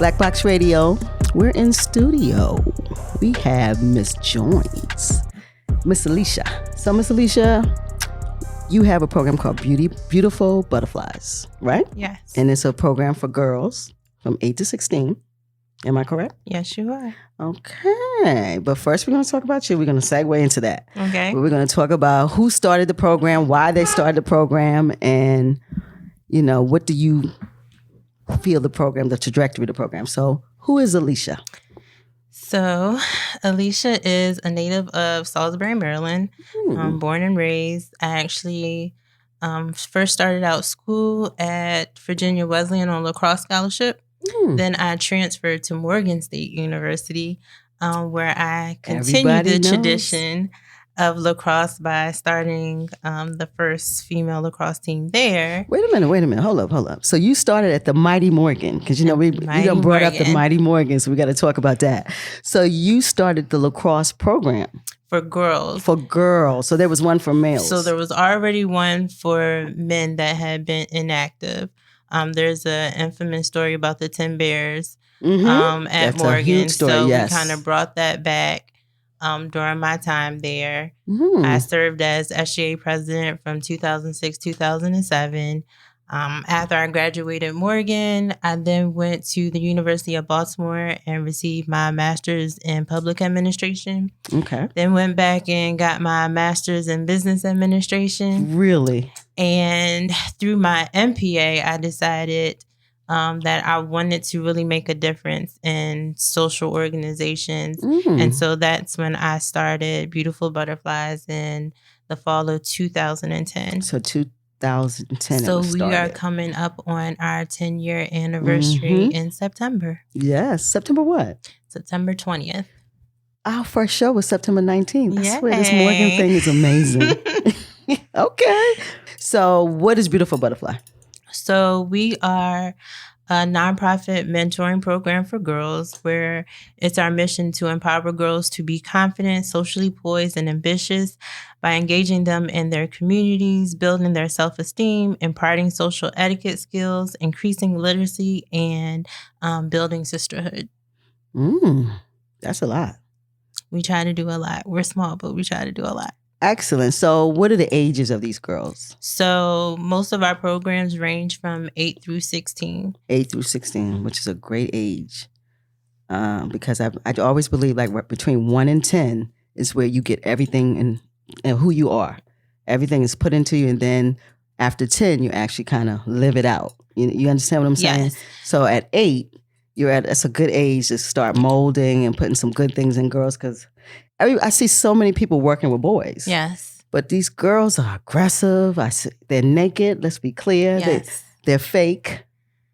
Black Box Radio. We're in studio. We have Miss Joynes, Miss Alicia. So, Miss Alicia, you have a program called Beautiful Butterflies, right? Yes. And it's a program for girls from 8 to 16. Am I correct? Yes, you are. Okay. But first, we're going to talk about you. We're going to segue into that. Okay. We're going to talk about who started the program, why they started the program, and, what do you feel the program, the trajectory of the program. So, who is Alicia? So, Alicia is a native of Salisbury, Maryland, born and raised. I actually first started out school at Virginia Wesleyan on lacrosse scholarship. Then I transferred to Morgan State University, where I continued the tradition of lacrosse by starting the first female lacrosse team there. Wait a minute. Hold up. So you started at the Mighty Morgan, because we done brought up the Mighty Morgan, so we got to talk about that. So you started the lacrosse program. For girls. So there was one for males. So there was already one for men that had been inactive. There's an infamous story about the 10 Bears at That's Morgan. A huge story, so yes. We kind of brought that back during my time there. Mm-hmm. I served as SGA president from 2006-2007. After I graduated Morgan, I then went to the University of Baltimore and received my master's in public administration. Okay. Then went back and got my master's in business administration. Really? And through my MPA, I decided that I wanted to really make a difference in social organizations. And so that's when I started Beautiful Butterflies in the fall of 2010. So 2010. So we are coming up on our 10-year anniversary in September. Yes. September what? September 20th. Our first show was September 19th. Yay. I swear this Morgan thing is amazing. Okay. So what is Beautiful Butterfly? So we are a nonprofit mentoring program for girls where it's our mission to empower girls to be confident, socially poised, and ambitious by engaging them in their communities, building their self-esteem, imparting social etiquette skills, increasing literacy, and building sisterhood. That's a lot. We try to do a lot. We're small, but we try to do a lot. Excellent. So what are the ages of these girls? So most of our programs range from 8 through 16. 8 through 16, which is a great age. Because I always believe like between 1 and 10 is where you get everything and who you are. Everything is put into you. And then after 10, you actually kind of live it out. You understand what I'm saying? Yes. So at 8, that's a good age to start molding and putting some good things in girls, because I see so many people working with boys. Yes. But these girls are aggressive. They're naked. Let's be clear. Yes. They're fake.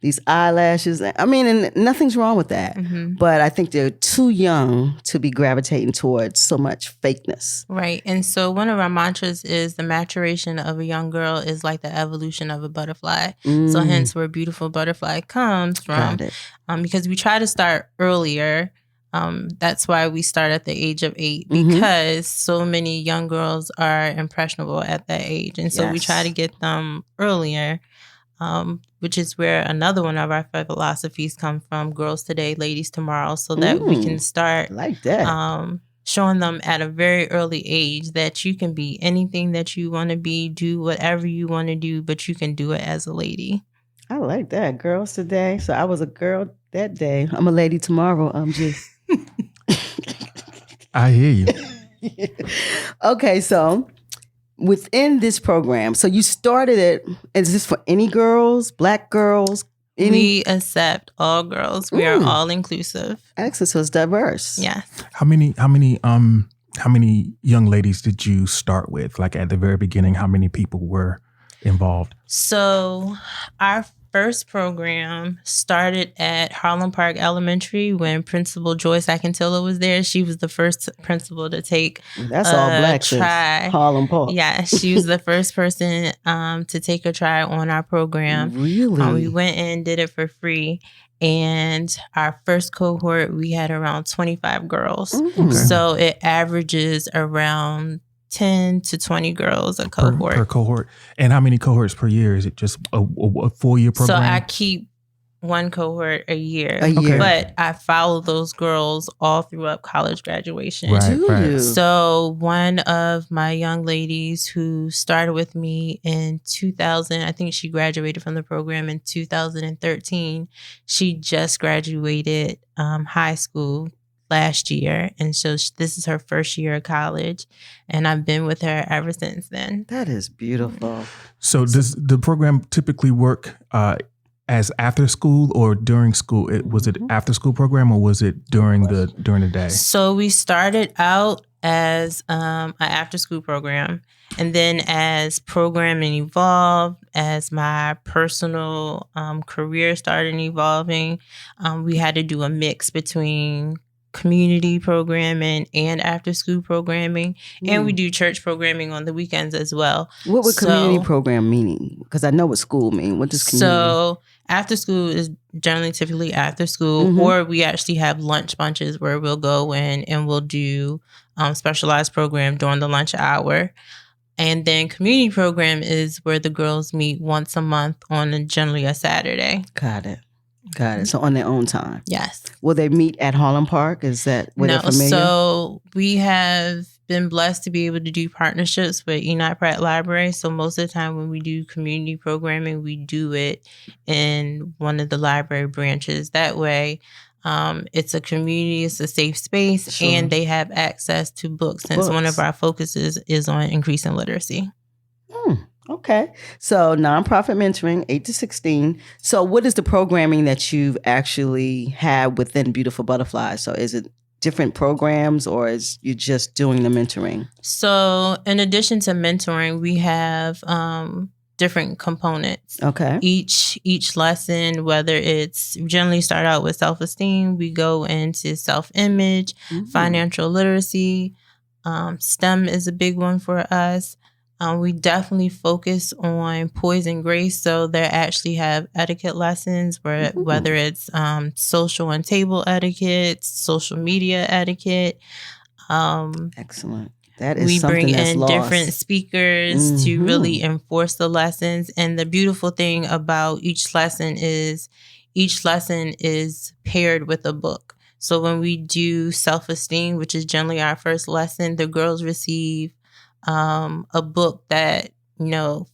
These eyelashes. I mean, and nothing's wrong with that. But I think they're too young to be gravitating towards so much fakeness. Right. And so one of our mantras is the maturation of a young girl is like the evolution of a butterfly. So hence where Beautiful Butterfly comes from. Got it. Because we try to start earlier. That's why we start at the age of 8, because so many young girls are impressionable at that age. And so we try to get them earlier, which is where another one of our philosophies come from, girls today, ladies tomorrow, so that we can start like that. Showing them at a very early age that you can be anything that you want to be, do whatever you want to do, but you can do it as a lady. I like that. Girls today. So I was a girl that day. I'm a lady tomorrow, G. I hear you. Okay, so within this program, so you started it, is this for any girls, black girls? We accept all girls. We are all inclusive. Excellent, so it's diverse. Yes. How many young ladies did you start with? Like at the very beginning, how many people were involved? So our first program started at Harlem Park Elementary when Principal Joyce Akintilla was there. She was the first principal to take That's all black try. Harlem Park. Yeah, she was the first person to take a try on our program. Really? We went in, did it for free. And our first cohort, we had around 25 girls. Okay. So it averages around 10 to 20 girls a cohort. Per cohort. And how many cohorts per year? Is it just a 4-year program? So I keep one cohort a year. A year. But I follow those girls all throughout college graduation. Right, Do right. you? So one of my young ladies who started with me in 2000, I think she graduated from the program in 2013. She just graduated high school last year. And so this is her first year of college. And I've been with her ever since then. That is beautiful. So does the program typically work as after school or during school? Was it after school program or was it during the day? So we started out as an after school program. And then as programming evolved, as my personal career started evolving, we had to do a mix between community programming and after school programming. And we do church programming on the weekends as well. What would community program meaning? Because I know what school mean. What does community? So after school is generally typically after school, or we actually have lunch bunches where we'll go in and we'll do specialized program during the lunch hour. And then community program is where the girls meet once a month on generally a Saturday. Got it. So on their own time. Yes. Will they meet at Harlem Park? Is that where they're familiar? So we have been blessed to be able to do partnerships with Enoch Pratt Library. So most of the time when we do community programming, we do it in one of the library branches. That way, it's a community, it's a safe space, and they have access to books since one of our focuses is on increasing literacy. Okay. So nonprofit mentoring, 8 to 16. So what is the programming that you've actually had within Beautiful Butterflies? So is it different programs or is you just doing the mentoring? So in addition to mentoring, we have different components. Okay. Each lesson, whether it's generally start out with self-esteem, we go into self-image, financial literacy. STEM is a big one for us. We definitely focus on poise and grace. So they actually have etiquette lessons whether it's social and table etiquette, social media etiquette. Excellent. That is we something bring that's in lost. Different speakers to really enforce the lessons. And the beautiful thing about each lesson is paired with a book. So when we do self-esteem, which is generally our first lesson, the girls receive a book that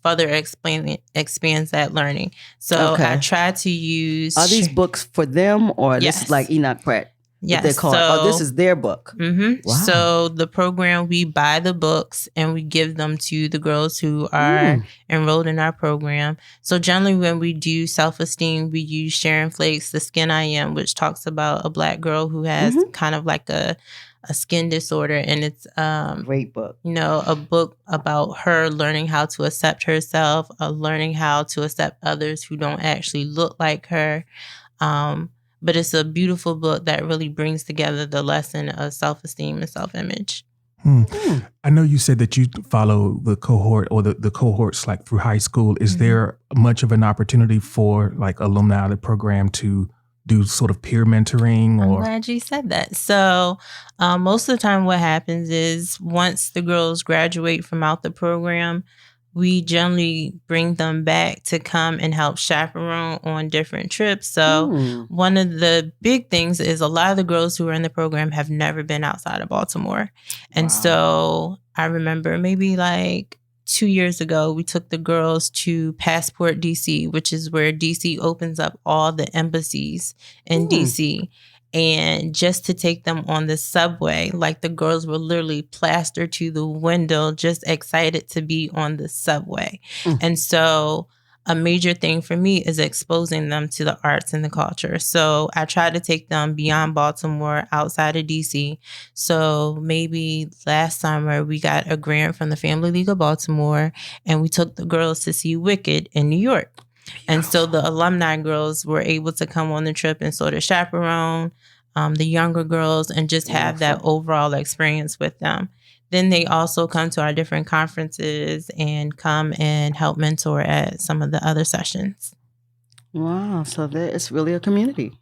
further expands that learning. So I try to use. Are these books for them or this is like Enoch Pratt? Yes. They're called, this is their book. Wow. So the program, we buy the books and we give them to the girls who are enrolled in our program. So generally when we do self-esteem, we use Sharon Flake's The Skin I Am, which talks about a Black girl who has kind of like a skin disorder, and it's great book. A book about her learning how to accept herself, learning how to accept others who don't actually look like her. But it's a beautiful book that really brings together the lesson of self-esteem and self-image. I know you said that you follow the cohort or the cohorts like through high school. Is there much of an opportunity for like alumni of the program to do sort of peer mentoring? I'm glad you said that. So most of the time what happens is once the girls graduate from out the program, we generally bring them back to come and help chaperone on different trips. So one of the big things is a lot of the girls who are in the program have never been outside of Baltimore. And so I remember maybe like 2 years ago, we took the girls to Passport DC, which is where DC opens up all the embassies in DC. And just to take them on the subway, like the girls were literally plastered to the window, just excited to be on the subway. And so a major thing for me is exposing them to the arts and the culture. So I try to take them beyond Baltimore, outside of DC. So maybe last summer we got a grant from the Family League of Baltimore and we took the girls to see Wicked in New York. And so the alumni girls were able to come on the trip and sort of chaperone the younger girls and just have that overall experience with them. Then they also come to our different conferences and come and help mentor at some of the other sessions. Wow. So it's really a community.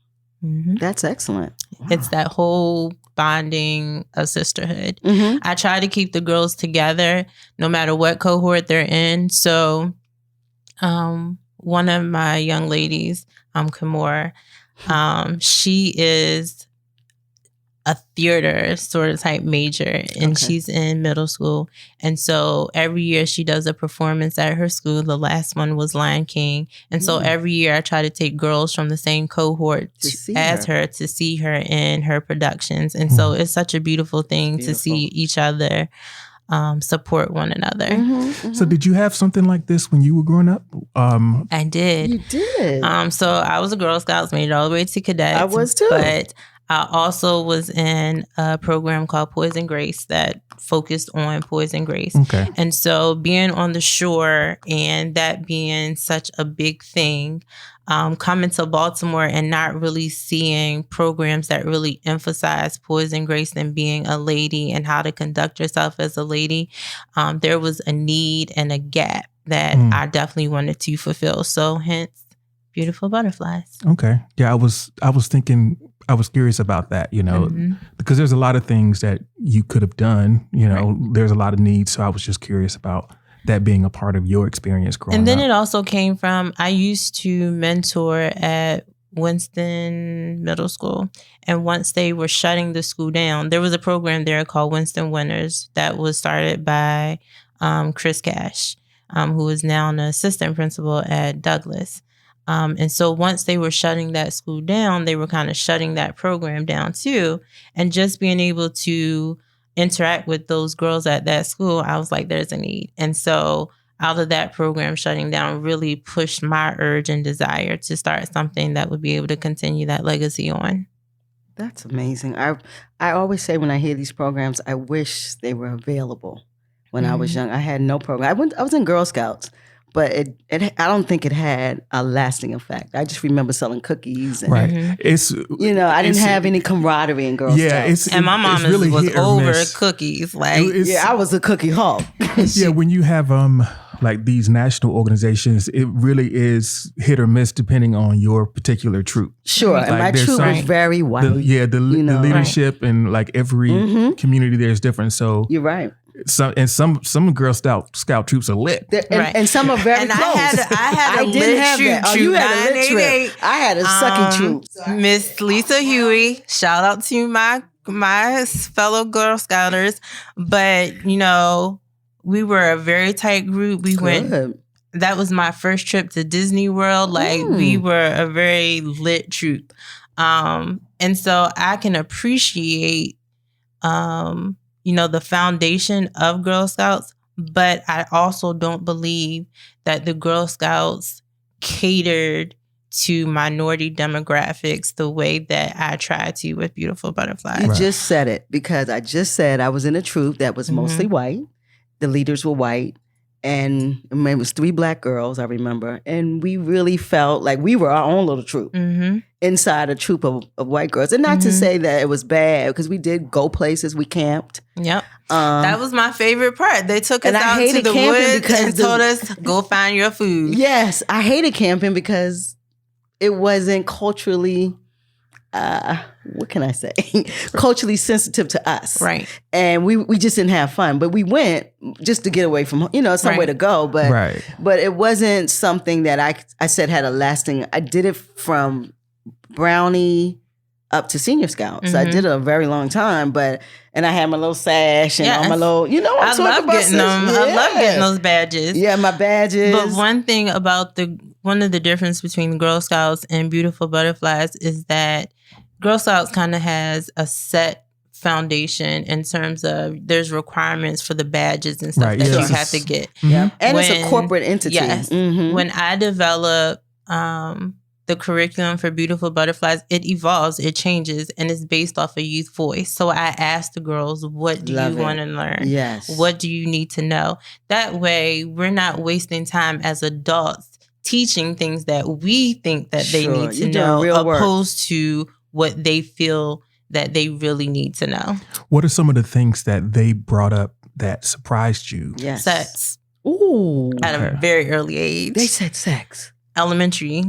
That's excellent. Wow. It's that whole bonding of sisterhood. I try to keep the girls together no matter what cohort they're in. So one of my young ladies, Kimora, she is a theater sort of type major, and she's in middle school. And so every year she does a performance at her school. The last one was Lion King. And so every year I try to take girls from the same cohort as her to see her in her productions. And so it's such a beautiful thing to see each other support one another. So did you have something like this when you were growing up? I did. You did? So I was a Girl Scouts, made it all the way to cadets. I was too. But I also was in a program called Poison Grace that focused on Poison Grace. Okay. And so being on the shore and that being such a big thing, coming to Baltimore and not really seeing programs that really emphasize Poison Grace and being a lady and how to conduct yourself as a lady, there was a need and a gap that I definitely wanted to fulfill. So hence, Beautiful Butterflies. Okay. Yeah, I was thinking, I was curious about that, because there's a lot of things that you could have done, there's a lot of needs. So I was just curious about that being a part of your experience growing up. And then it also came from, I used to mentor at Winston Middle School. And once they were shutting the school down, there was a program there called Winston Winners that was started by Chris Cash, who is now an assistant principal at Douglas. And so once they were shutting that school down, they were kind of shutting that program down too. And just being able to interact with those girls at that school, I was like, there's a need. And so out of that program shutting down really pushed my urge and desire to start something that would be able to continue that legacy on. That's amazing. I always say when I hear these programs, I wish they were available. When I was young, I had no program. I was in Girl Scouts. But I don't think it had a lasting effect. I just remember selling cookies. And, It's I didn't have any camaraderie in Girl Scouts. And my mom really was over miss. Cookies. I was a cookie hawk. When you have like these national organizations, it really is hit or miss depending on your particular troop. Sure, and my troop was very white. The leadership and like every community there is different. So you're right. Some Girl Scout troops are lit, and some are very close. I had a lit troop. Oh, you had a lit troop. I had a sucky troop. Miss Lisa Huey, shout out to my fellow Girl Scouters. But we were a very tight group. We went. That was my first trip to Disney World. We were a very lit troop, and so I can appreciate. The foundation of Girl Scouts, but I also don't believe that the Girl Scouts catered to minority demographics the way that I try to with Beautiful Butterflies. You just said it, because I just said I was in a troop that was mostly white. The leaders were white. And it was 3 black girls, I remember. And we really felt like we were our own little troop inside a troop of white girls. And not to say that it was bad, because we did go places, we camped. Yep. That was my favorite part. They took us out to the woods and told us, go find your food. Yes, I hated camping because it wasn't culturally... what can I say? Culturally sensitive to us. Right. And we just didn't have fun. But we went just to get away from, somewhere to go. But it wasn't something that I said had a lasting, I did it from Brownie up to Senior Scouts. I did it a very long time, and I had my little sash and all my little, I love getting them. Yeah. I love getting those badges. Yeah, my badges. But one thing about one of the difference between Girl Scouts and Beautiful Butterflies is that Girl Scouts kind of has a set foundation in terms of there's requirements for the badges and stuff that you have to get. Yeah. And it's a corporate entity. Yes. When I develop the curriculum for Beautiful Butterflies, it evolves, it changes, and it's based off a youth voice. So I ask the girls, what do you want to learn? Yes. What do you need to know? That way, we're not wasting time as adults teaching things that we think that they need to know, opposed to what they feel that they really need to know. What are some of the things that they brought up that surprised you? Yes. Sex. Ooh. At a very early age. They said sex. Elementary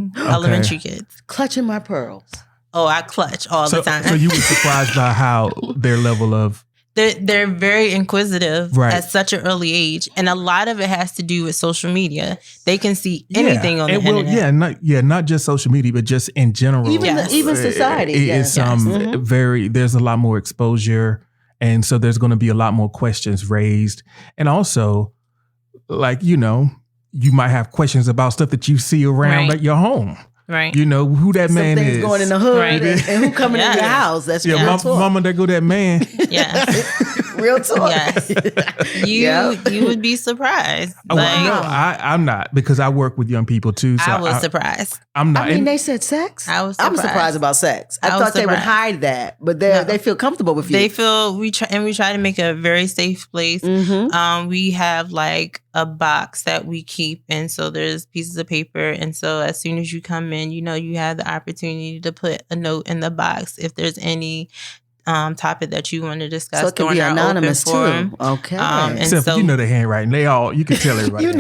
kids. Clutching my pearls. Oh, I clutch all the time. So you were surprised by how their level of they're very inquisitive Right. at such an early age, and a lot of it has to do with social media. They can see anything on the internet. Not just social media, but just in general, even society. It's very. There's a lot more exposure, and so there's going to be a lot more questions raised, and also, like you might have questions about stuff that you see around at your home. Right. Who that man is. Going in the hood and who coming in your house. That's real talk. Mama, there go that man. Yeah. Real talk. Yes. You would be surprised. No, I'm not, because I work with young people too. So I was surprised. I'm not. I mean, they said sex. I was I'm surprised about sex. I thought they would hide that, but they feel comfortable with you. They feel we try to make it a very safe place. Mm-hmm. We have like a box that we keep, and so there's pieces of paper, and so as soon as you come in, you have the opportunity to put a note in the box if there's any topic that you want to discuss. So it can be anonymous too. Okay. Except for the handwriting. You can tell everybody. But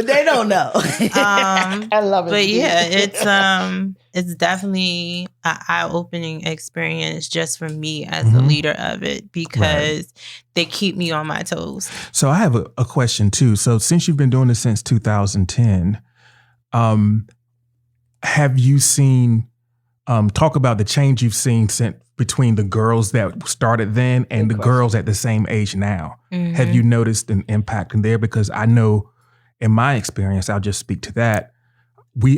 they don't know. I love it. But yeah, it's definitely an eye-opening experience just for me as the leader of it, because they keep me on my toes. So I have a question too. So since you've been doing this since 2010, have you seen, talk about the change you've seen between the girls that started then and the girls at the same age now? Mm-hmm. Have you noticed an impact in there? Because I know in my experience, I'll just speak to that.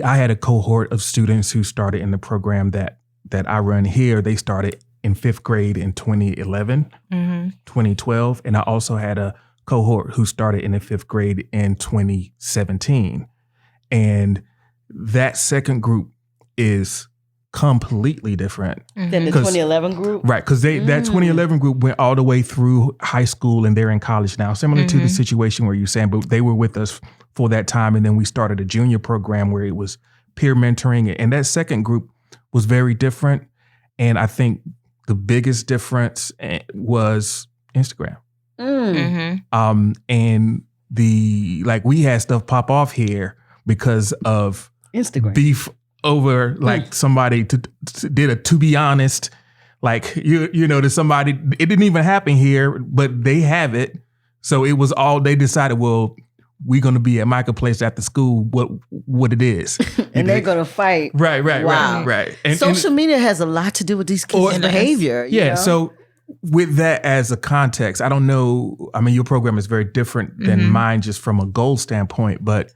I had a cohort of students who started in the program that I run here. They started in 5th grade in 2011, 2012. And I also had a cohort who started in the 5th grade in 2017. And that second group is completely different than the 2011 group, right? Because that 2011 group went all the way through high school and they're in college now, similar to the situation where you're saying, but they were with us for that time, and then we started a junior program where it was peer mentoring, and that second group was very different. And I think the biggest difference was Instagram. And we had stuff pop off here because of Instagram beef over somebody did a to be honest, to somebody, it didn't even happen here, but they have it. So it was all, they decided, well, we're going to be at Michael Place after school, what it is. And they're going to fight. Right. And social media has a lot to do with these kids' behavior. Yeah. So with that as a context, I don't know, I mean, your program is very different than mine just from a goal standpoint, but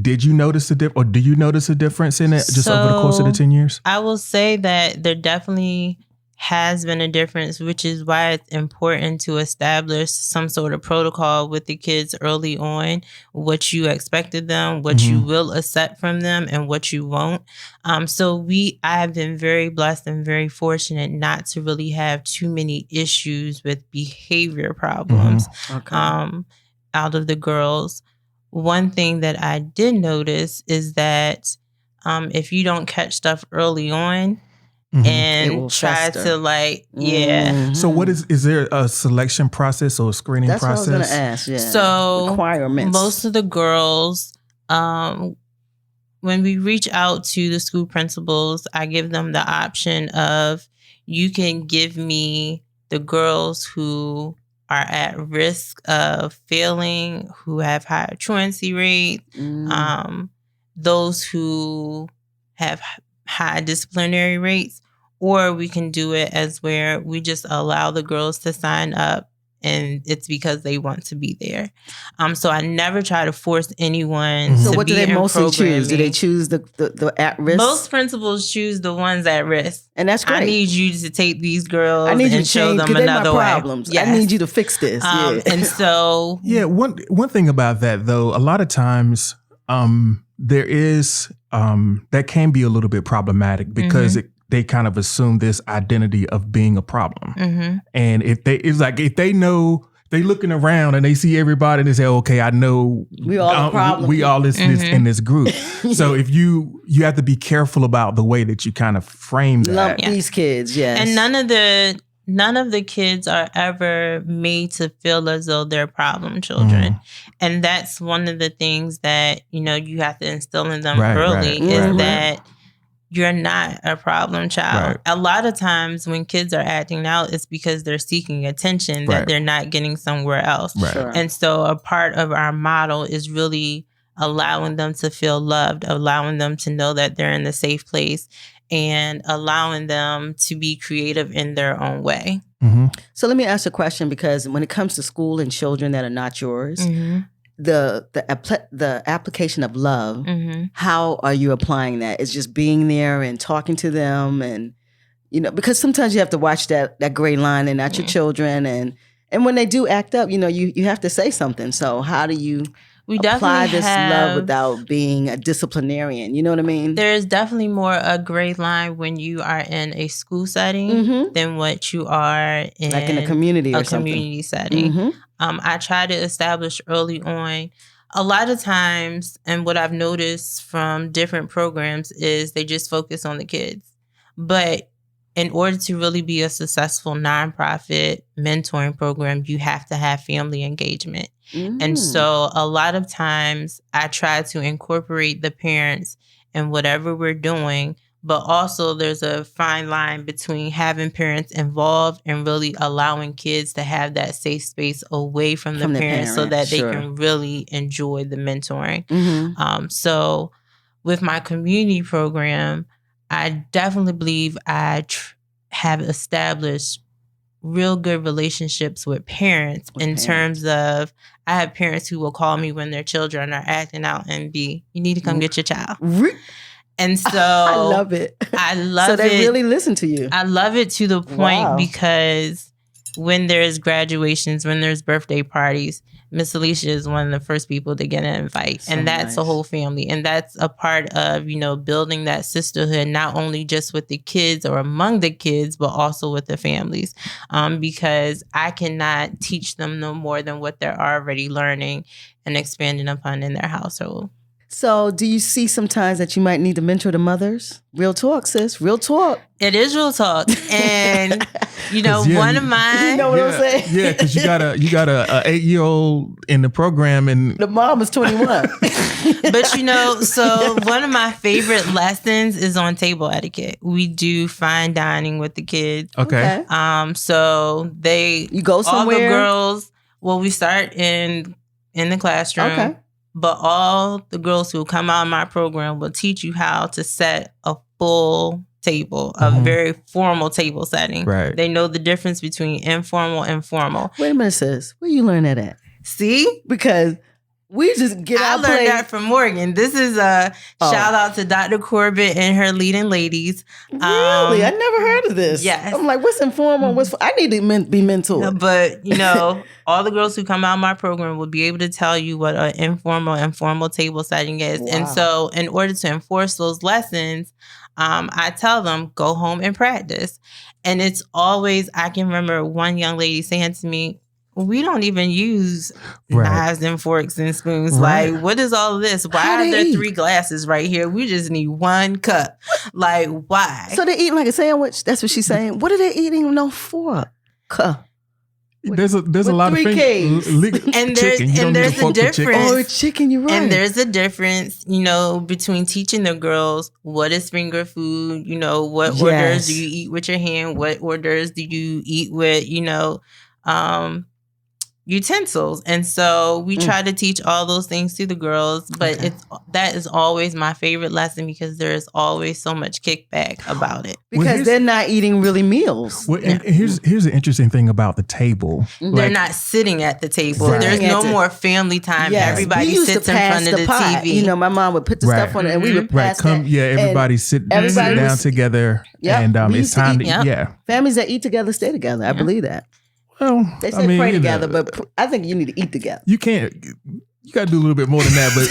did you notice do you notice a difference in it just over the course of the 10 years? I will say that there definitely has been a difference, which is why it's important to establish some sort of protocol with the kids early on, what you expected them, what you will accept from them, and what you won't. I have been very blessed and very fortunate not to really have too many issues with behavior problems out of the girls. One thing that I did notice is that if you don't catch stuff early on and try to So what is there a selection process or a screening process? That's what I was going to ask, yeah. So requirements. Most of the girls, when we reach out to the school principals, I give them the option of, you can give me the girls who are at risk of failing, who have higher truancy rates, those who have high disciplinary rates, or we can do it as where we just allow the girls to sign up and it's because they want to be there. So I never try to force anyone to be in. So what do they mostly choose? Do they choose the at risk? Most principals choose the ones at risk. And that's great. I need you to take these girls and show them another another way. Problems. Yes. I need you to fix this. And so... Yeah, one thing about that, though, a lot of times there is... that can be a little bit problematic because they kind of assume this identity of being a problem. And if they know, they looking around and they see everybody and they say, okay, I know we all a problem. We all this in this group. So if you have to be careful about the way that you kind of frame that. Lump these kids, yes. And none of the kids are ever made to feel as though they're problem children. And that's one of the things that, you have to instill in them early that you're not a problem child. Right. A lot of times when kids are acting out, it's because they're seeking attention that they're not getting somewhere else. Right. Sure. And so a part of our model is really allowing them to feel loved, allowing them to know that they're in a safe place, and allowing them to be creative in their own way. Mm-hmm. So let me ask a question, because when it comes to school and children that are not yours, Mm-hmm. the application of love, Mm-hmm. how are you applying that? It's just being there and talking to them, and because sometimes you have to watch that gray line and not your children, and when they do act up, you have to say something. So how do you apply this love without being a disciplinarian? You know what I mean? There's definitely more a gray line when you are in a school setting than what you are in, like in a community or something. Community setting. Mm-hmm. I try to establish early on. A lot of times, and what I've noticed from different programs is they just focus on the kids. But in order to really be a successful nonprofit mentoring program, you have to have family engagement. And so a lot of times I try to incorporate the parents in whatever we're doing, but also there's a fine line between having parents involved and really allowing kids to have that safe space away from the parents so that they can really enjoy the mentoring. Mm-hmm. So with my community program, I definitely believe I have established real good relationships with parents terms of, I have parents who will call me when their children are acting out and you need to come get your child. And so I love it. So they really listen to you. I love it to the point because when there's graduations, when there's birthday parties, Miss Alicia is one of the first people to get an invite. So and that's nice. The whole family. And that's a part of, building that sisterhood, not only just with the kids or among the kids, but also with the families. Because I cannot teach them no more than what they're already learning and expanding upon in their household. So do you see sometimes that you might need to mentor the mothers? Real talk, sis. Real talk. It is real talk. And, one of mine. You know what I'm saying? Yeah, because you got a 8-year-old in the program, and the mom is 21. But, so one of my favorite lessons is on table etiquette. We do fine dining with the kids. Okay. So you go somewhere? All the girls, we start in the classroom. Okay. But all the girls who come out of my program will teach you how to set a full table, a very formal table setting. Right. They know the difference between informal and formal. Wait a minute, sis. Where you learn that at? See? Because we just get I out learned play. that from Morgan. This is a shout out to Dr. Corbett and her leading ladies. Really? I never heard of this. Yes. I'm like, what's informal? I need to be mentored. But, all the girls who come out of my program will be able to tell you what an informal and formal table setting is. Wow. And so in order to enforce those lessons, I tell them, go home and practice. And it's always, I can remember one young lady saying to me, we don't even use knives and forks and spoons. Right. Like, what is all of this? Why are there 3 glasses right here? We just need 1 cup. Like, why? So they eat like a sandwich? That's what she's saying. What are they eating? No fork. There's a lot of 3 things. And there's a difference. Oh, chicken, you're right. And there's a difference, between teaching the girls what is finger food, what orders do you eat with your hand, what orders do you eat with, utensils. And so we try to teach all those things to the girls, but that is always my favorite lesson because there is always so much kickback about it. Because they're not eating really meals. Well, and here's the interesting thing about the table. They're not sitting at the table. There's no more family time. Yes. Everybody sits in front of the pot. TV. My mom would put the stuff on it and we would pass that. Everybody sit down together. Yep. And it's time to Families that eat together stay together. I believe that. Well, they say pray together, but I think you need to eat together. You can't. You got to do a little bit more than that, but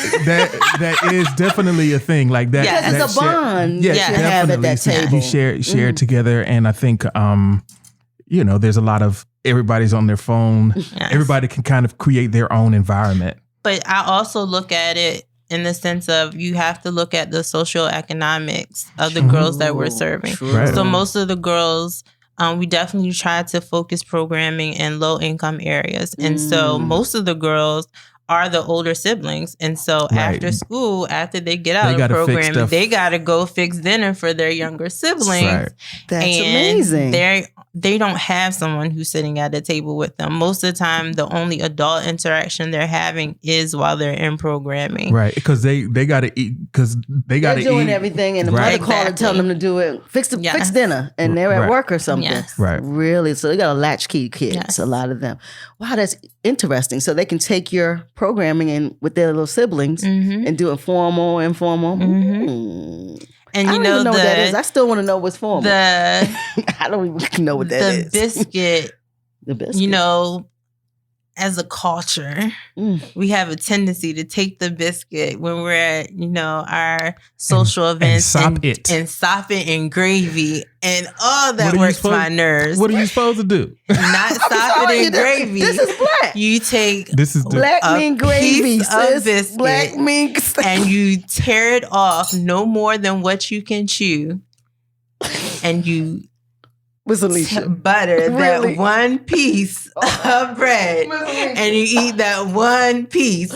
that is definitely a thing. Like that, it's a bond. Yes, you have at that table. You share it together, and I think there's a lot of everybody's on their phone. Yes. Everybody can kind of create their own environment. But I also look at it in the sense of you have to look at the socioeconomics of the girls that we're serving. Right. So most of the girls. We definitely try to focus programming in low income areas. And so most of the girls are the older siblings. And so after school, after they get out of programming, they got to go fix dinner for their younger siblings. Right. That's amazing. They don't have someone who's sitting at a table with them. Most of the time, the only adult interaction they're having is while they're in programming. Right. Because they got to eat. Because they got to eat. They're doing everything. And the mother call and tell them to do it. Fix dinner. And they're at work or something. Yes. Right. Really? So they got a latchkey kids, a lot of them. Wow, that's interesting. So they can take your programming in with their little siblings and do it formal, informal. Mm-hmm. And I don't even know what that is. I still want to know what's formal. I don't even know what that is. The biscuit. You know, as a culture, we have a tendency to take the biscuit when we're at, our social events and sop it in gravy. And that works my nerves. What are you supposed to do? Not sop it in gravy. This is black. You take black mean gravy, piece of biscuit, black mean, and you tear it off no more than what you can chew, and you butter that one piece of bread, and you eat that one piece.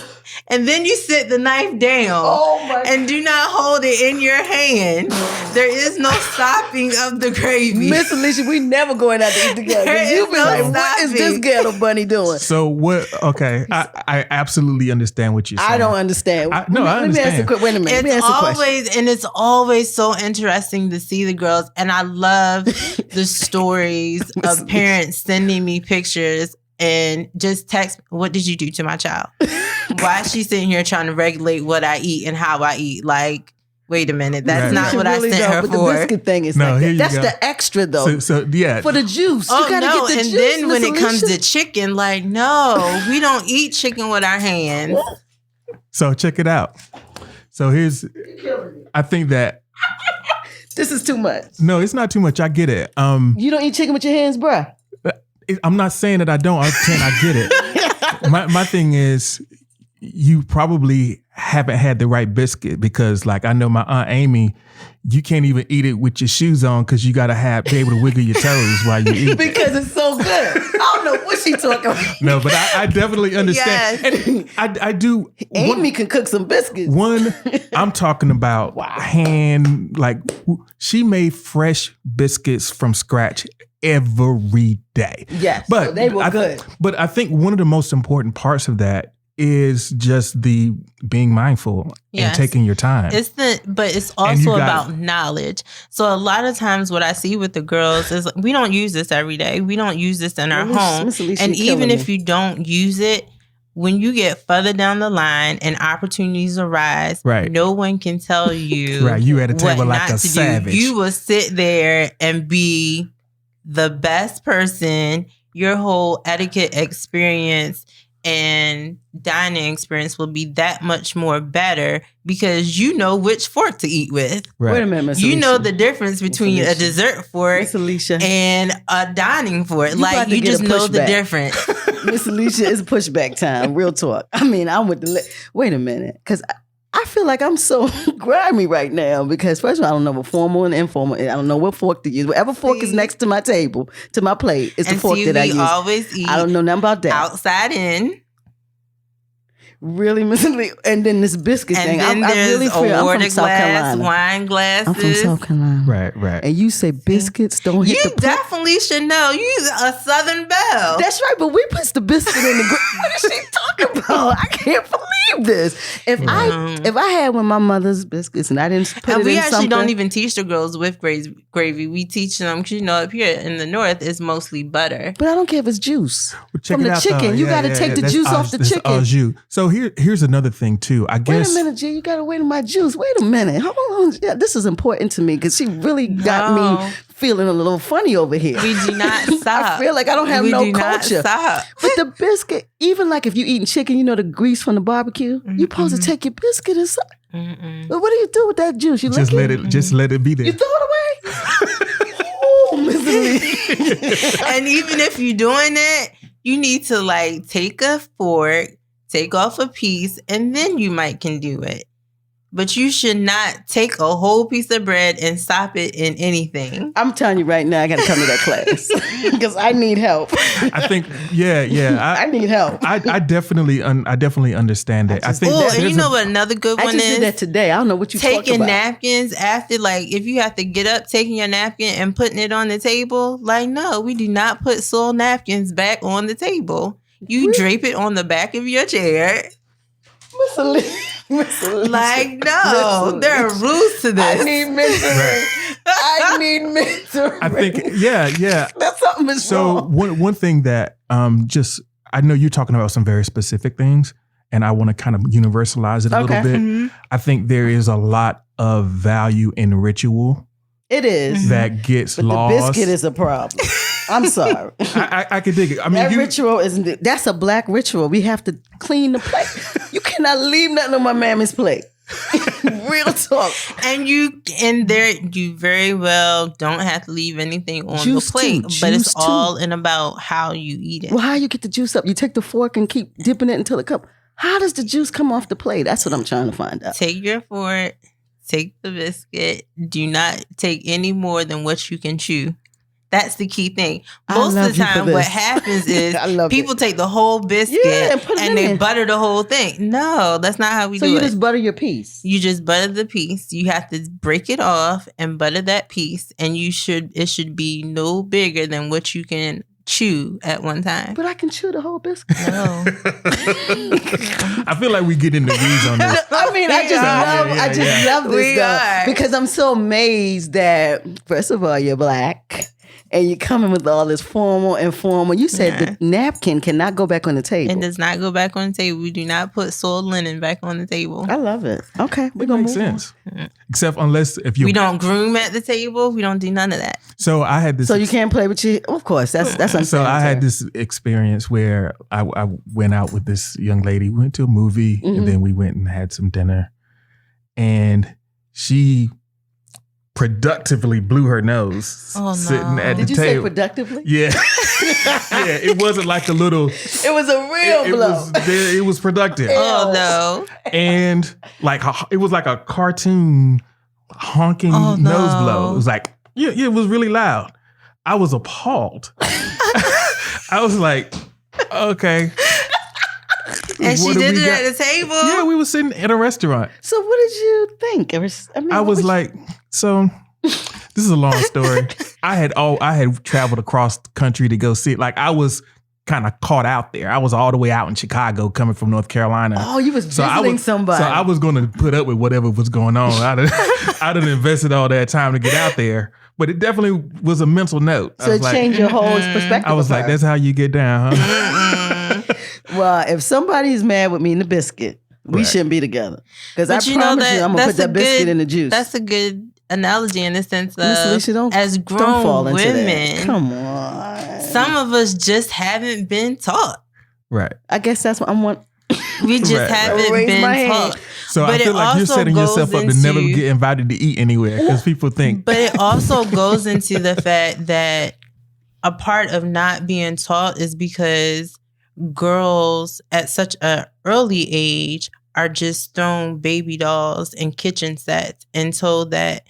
And then you sit the knife down and do not hold it in your hand. There is no stopping of the gravy. Miss Alicia, we never going out to eat together. You be like, what is this ghetto bunny doing? So what? Okay, I absolutely understand what you're saying. I don't understand. I understand. Wait a minute. It's always so interesting to see the girls. And I love the stories of parents sending me pictures and just text, what did you do to my child? Why is she sitting here trying to regulate what I eat and how I eat? Like, wait a minute, that's not what I sent her but for. The biscuit thing is that's the extra though. So yeah, for the juice. Oh, you gotta get the and juice, then when Miss it comes Alicia. to chicken, like, no, we don't eat chicken with our hands. So check it out. So I think that this is too much. No, it's not too much. I get it. You don't eat chicken with your hands, bruh. I'm not saying that I don't. I'm saying I get it. My thing is, you probably haven't had the right biscuit because, like, I know my Aunt Amy, you can't even eat it with your shoes on because you got to be able to wiggle your toes while you eat because it's so good. I don't know what she talking about. No, but I definitely understand. Yes. And I do. Amy can cook some biscuits. I'm talking about she made fresh biscuits from scratch every day. Yes, but so they were good. But I think one of the most important parts of that is just the being mindful and taking your time. But it's also about knowledge. So a lot of times what I see with the girls is we don't use this every day. We don't use this in our home. And even if you don't use it, when you get further down the line and opportunities arise, no one can tell you you at a table like a savage. You will sit there and be the best person. Your whole etiquette experience and dining experience will be that much more better because you know which fork to eat with. Right. Wait a minute, Miss You Alicia. know the difference between a dessert fork and a dining fork. Like, you just know the difference. Miss Alicia, it's pushback time. Real talk. I mean, I'm with wait a minute. Because I feel like I'm so grimy right now because first of all, I don't know what formal and informal. I don't know what fork to use. Whatever fork is next to my table, to my plate, is the fork that I use. Always eat. I don't know nothing about that. Outside in. Really, Miss Lee? And then this biscuit thing. And then I really there's feel a I'm water from South glass, Carolina. wine glasses. I'm from South Carolina. Right. And you say biscuits don't hit the You definitely should know. You a Southern belle. That's right, but we put the biscuit in the what is she talking about? I can't believe this. If I had one of my mother's biscuits and I didn't put it in something. And we actually don't even teach the girls with gravy. We teach them, because up here in the North, it's mostly butter. But I don't care if it's juice. From the chicken. You got to take the juice off the chicken. So here's another thing too. I guess. Wait a minute, G. You got to wait on my juice. Wait a minute. Hold on. Yeah, this is important to me because she really got me feeling a little funny over here. We do not stop. I feel like I don't have no culture. Stop. But the biscuit, even like if you eating chicken, you know the grease from the barbecue. You supposed to take your biscuit and stuff. But what do you do with that juice? You just let it be there. You throw it away. Oh, Miss Lee. And even if you're doing it, you need to like take a fork, take off a piece, and then you can do it. but you should not take a whole piece of bread and stop it in anything. I'm telling you right now, I got to come to that class because I need help. I think, yeah. I need help. I definitely understand that. I think. And you know what another good one I just is? did that today. I don't know what you talking taking about. napkins after, like, if you have to get up, taking your napkin and putting it on the table. Like, no, we do not put soiled napkins back on the table. You drape it on the back of your chair. Like, no, there are rules to this. I need mentoring. I need mentoring. I think, yeah. That's something is wrong. One thing that I know you're talking about some very specific things, and I want to kind of universalize it a little bit. Mm-hmm. I think there is a lot of value in ritual. It is. That gets but lost. The biscuit is a problem. I'm sorry. I can dig it. I mean, that ritual isn't. That's a black ritual. We have to clean the plate. You cannot leave nothing on my mammy's plate. Real talk. And you very well don't have to leave anything on the plate, but it's all in about how you eat it. Well, how you get the juice up? You take the fork and keep dipping it until the cup. How does the juice come off the plate? That's what I'm trying to find out. Take your fork. Take the biscuit. Do not take any more than what you can chew. That's the key thing. Most of the time, what happens is people take the whole biscuit and they butter the whole thing. No, that's not how we do it. So you just butter your piece. You just butter the piece. You have to break it off and butter that piece, and it should be no bigger than what you can chew at one time. But I can chew the whole biscuit. No. I feel like we get in the weeds on this. I mean, I just love this stuff because I'm so amazed that, first of all, you're black. And you're coming with all this formal and informal. You said the napkin cannot go back on the table. It does not go back on the table. We do not put soiled linen back on the table. I love it. Okay, we're gonna make sense. Except unless if you we don't groom at the table, we don't do none of that. So I had this. So you can't play with you. Of course, that's unsanitary. So I had this experience where I went out with this young lady. We went to a movie and then we went and had some dinner, and she productively blew her nose sitting at the table. Did you say productively? Yeah. Yeah, it wasn't like a little... It was a real blow. It was productive. Oh, no. And like it was like a cartoon honking nose blow. It was like, it was really loud. I was appalled. I was like, okay. And she did it at the table? Yeah, we were sitting at a restaurant. So what did you think? I was like, so this is a long story. I had traveled across the country to go see it. Like I was kind of caught out there. I was all the way out in Chicago coming from North Carolina. Oh, you was visiting somebody. So I was going to put up with whatever was going on. I'd invested all that time to get out there. But it definitely was a mental note. So it changed your whole perspective. I was like, that's how you get down, huh? Well, if somebody's mad with me in the biscuit, we shouldn't be together. Because I promise you, I'm going to put that biscuit in the juice. That's a good analogy in the sense of Alicia, as grown women. Come on. Some of us just haven't been taught. Right. I guess that's what I want. We just haven't been taught. So but I feel like you're setting yourself up to never get invited to eat anywhere because people think. But it also goes into the fact that a part of not being taught is because girls at such an early age are just thrown baby dolls and kitchen sets and told that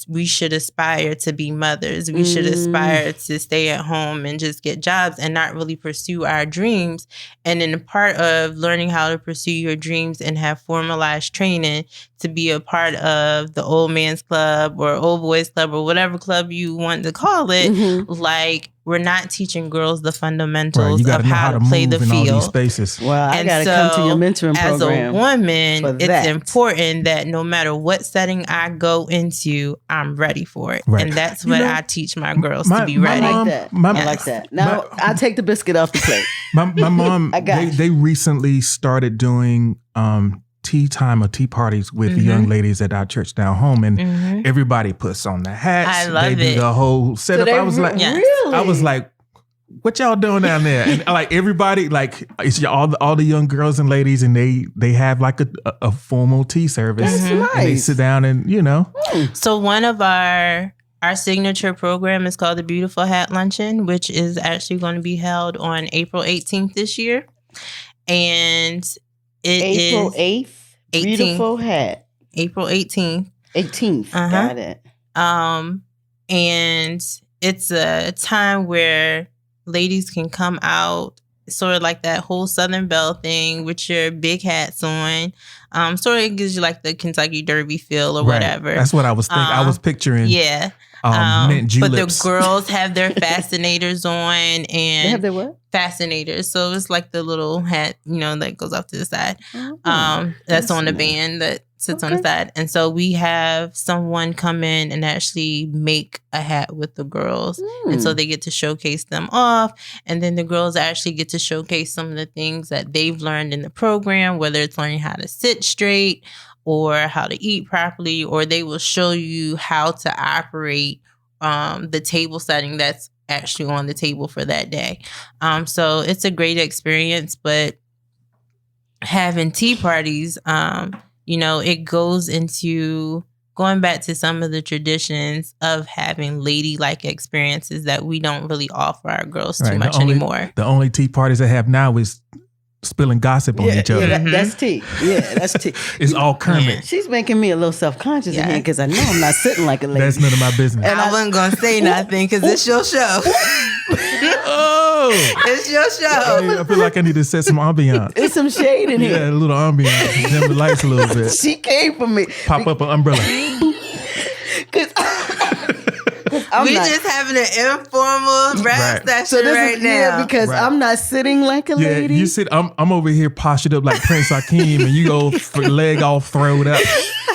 we should aspire to be mothers. We should aspire to stay at home and just get jobs and not really pursue our dreams. And in part of learning how to pursue your dreams and have formalized training to be a part of the old man's club or old boys club or whatever club you want to call it, like we're not teaching girls the fundamentals of how to play the field. Well, I got to come to your mentoring program. As a woman, it's important that no matter what setting I go into, I'm ready for it. Right. And that's what I teach my girls to be ready. I like that. I like that. Now, I'll take the biscuit off the plate. My mom, they recently started doing tea time or tea parties with the young ladies at our church down home, and everybody puts on the hats. I love it. They do the whole setup. I was like, really? I was like, what y'all doing down there? And like everybody, like it's all the young girls and ladies, and they have like a formal tea service. That's nice. And they sit down and So one of our signature program is called the Beautiful Hat Luncheon, which is actually going to be held on April 18th this year, and April 8th. Beautiful hat. April 18th. 18th. Got it. And it's a time where ladies can come out, sort of like that whole Southern Belle thing with your big hats on. Sort of gives you like the Kentucky Derby feel or whatever. That's what I was thinking. I was picturing. Yeah. Mint but juleps. the girls have their fascinators on, and They have their what? fascinators. So it's like the little hat, that goes off to the side. That's on the band that sits on the side. And so we have someone come in and actually make a hat with the girls. And so they get to showcase them off. And then the girls actually get to showcase some of the things that they've learned in the program, whether it's learning how to sit straight or how to eat properly, or they will show you how to operate the table setting that's actually on the table for that day. So it's a great experience, but having tea parties, it goes into going back to some of the traditions of having ladylike experiences that we don't really offer our girls too much anymore. The only tea parties I have now is spilling gossip on each other. Yeah, that's tea. Yeah, that's tea. It's all Kermit. Yeah. She's making me a little self-conscious in here because I know I'm not sitting like a lady. That's none of my business. And I wasn't going to say nothing because it's your show. It's your show. I feel like I need to set some ambiance. It's some shade in here. Yeah, a little ambiance. Dim the lights a little bit. She came for me. Pop up an umbrella. We just having an informal rap session so this right is, now. Yeah, because I'm not sitting like a lady. You sit. I'm over here postured up like Prince Hakeem, and you go for leg all throwed up.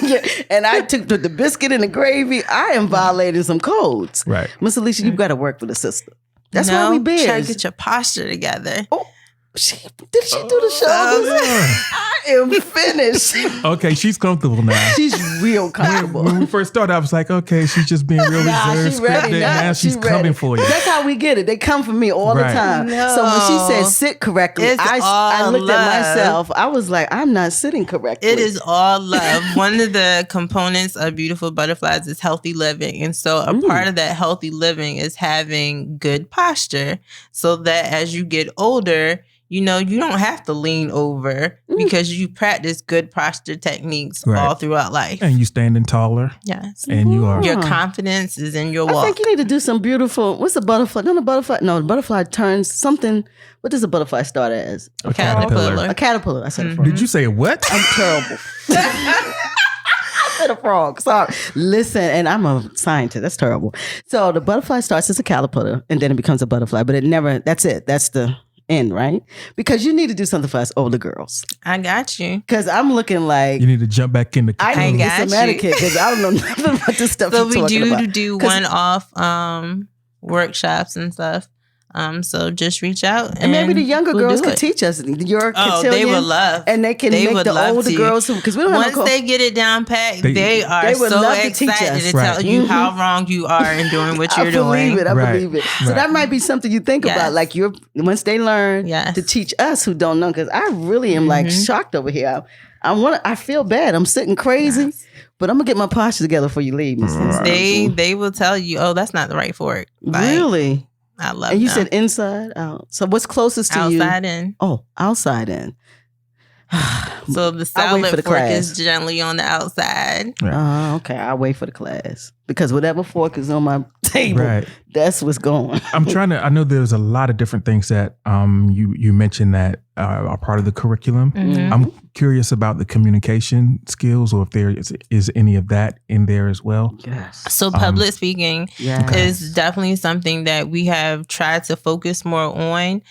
Yeah, and I took the biscuit and the gravy. I am violating some codes. Right, Miss Alicia, you've got to work with a sister. That's why we bears. Try to get your posture together. Oh, did she do the show? I am finished. Okay, she's comfortable now. She's real comfortable. When we first started, I was like, okay, she's just being real reserved, she's ready. scripted. Now she's coming for you. That's how we get it. They come for me all the time. No. So when she said sit correctly, I looked love. at myself. I was like, I'm not sitting correctly. It is all love. One of the components of Beautiful Butterflies is healthy living. And so a part of that healthy living is having good posture so that as you get older, you don't have to lean over because you practice good posture techniques all throughout life. And you standing taller. Yes. And you are. Your confidence is in your walk. I think you need to do some beautiful, what's a butterfly? No, the butterfly turns something. What does a butterfly start as? A caterpillar. A caterpillar. I said a frog. Did you say what? I'm terrible. I said a frog. Sorry. Listen, and I'm a scientist. That's terrible. So the butterfly starts as a caterpillar and then it becomes a butterfly, but it never, that's it. That's the end, right? Because you need to do something for us older girls. I got you. Because I'm looking like you need to jump back in the I need to get some etiquette because I don't know nothing about this stuff. So we do one-off workshops and stuff. So just reach out and maybe the younger girls can teach us. Your they would love, and they can make the older girls because we don't once they get it down pat, they are so excited to tell you how wrong you are in doing what you're doing. I believe it. So that might be something you think about, like once they learn to teach us who don't know. Because I really am like shocked over here. I feel bad. I'm sitting crazy. But I'm gonna get my posture together before you leave. They will tell you, oh, that's not the right fork. Really? I love it. And you said inside out. So what's closest to you? Outside in. Oh, outside in. So the salad fork is generally on the outside. Okay. I'll wait for the class. Because whatever fork is on my table, that's what's going. I know there's a lot of different things that you mentioned that are part of the curriculum. Mm-hmm. I'm curious about the communication skills or if there is any of that in there as well. Yes. So public speaking is definitely something that we have tried to focus more on.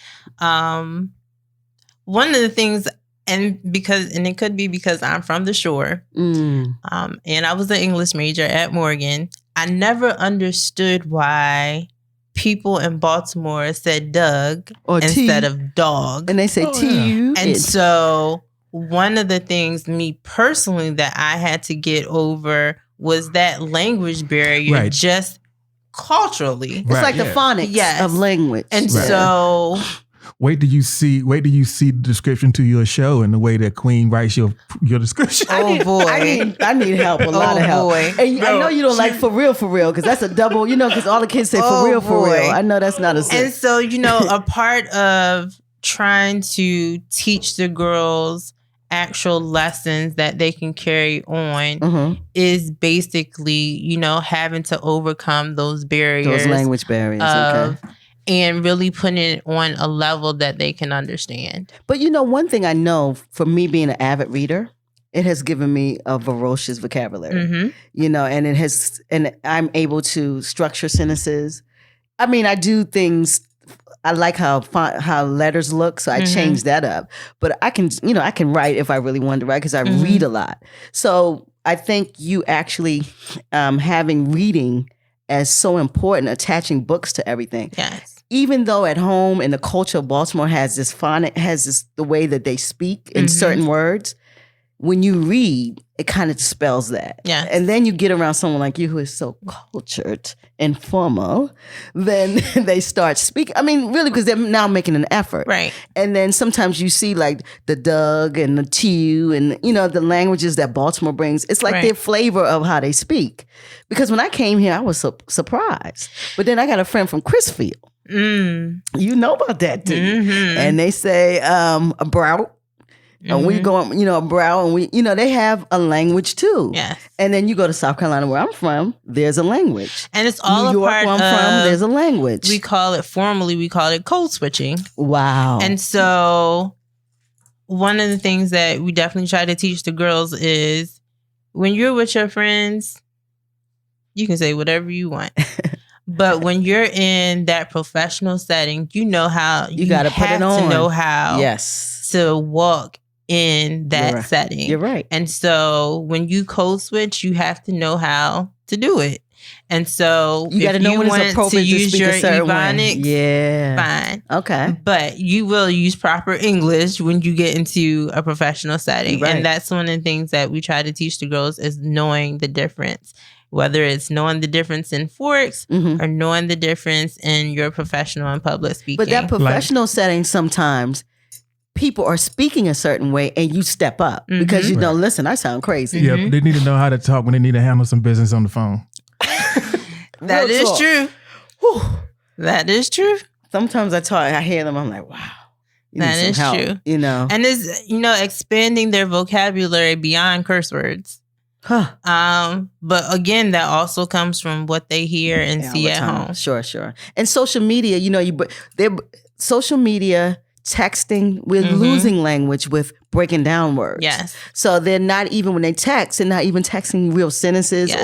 One of the things, and it could be because I'm from the shore, and I was an English major at Morgan. I never understood why people in Baltimore said Doug instead of dog. And they say T-U. And so one of the things, me personally, that I had to get over was that language barrier just culturally. It's like the phonics of language. And so... Wait till you see the description to your show and the way that Queen writes your description. Oh boy, I need help, a lot of help. Boy. And I know you don't like for real, because that's a double. Because all the kids say for real. I know that's not a sense. And so a part of trying to teach the girls actual lessons that they can carry on is basically, having to overcome those barriers. Those language barriers. And really putting it on a level that they can understand. But one thing I know, for me being an avid reader, it has given me a voracious vocabulary, and I'm able to structure sentences. I mean, I do things. I like how letters look, so I change that up. But I can write if I really wanted to write because I read a lot. So I think you actually having reading as so important, attaching books to everything. Yes. Even though at home and the culture of Baltimore has the way that they speak in certain words. When you read, it kind of dispels that. Yeah. And then you get around someone like you who is so cultured and formal, then they start speaking. I mean, really, because they're now making an effort. Right. And then sometimes you see like the Doug and the Tew and, the languages that Baltimore brings. It's like their flavor of how they speak. Because when I came here, I was so surprised. But then I got a friend from Chrisfield. You know about that, too. And they say a brow. And we go on, brow, and they have a language too. Yes. And then you go to South Carolina, where I'm from, there's a language. And it's all New York, a part where I'm from, there's a language. We call it code switching. Wow. And so one of the things that we definitely try to teach the girls is when you're with your friends, you can say whatever you want. But when you're in that professional setting, you know how you got to put it on. To know how yes. to walk in that setting. You're right. And so when you code switch, you have to know how to do it. And so you got to know when it's appropriate to use your Ebonics, yeah, fine. Okay. But you will use proper English when you get into a professional setting. Right. And that's one of the things that we try to teach the girls is knowing the difference. Whether it's knowing the difference in forks or knowing the difference in your professional and public speaking. But that professional setting, sometimes people are speaking a certain way and you step up because listen, I sound crazy. Yeah, but they need to know how to talk when they need to handle some business on the phone. That is true. Whew. That is true. Sometimes I hear them, I'm like, wow. That is help, true. And it's, expanding their vocabulary beyond curse words. But again, that also comes from what they hear and see at home. Sure. And social media, social media, texting, we're losing language with breaking down words. Yes. So they're not even when they text, they're not even texting real sentences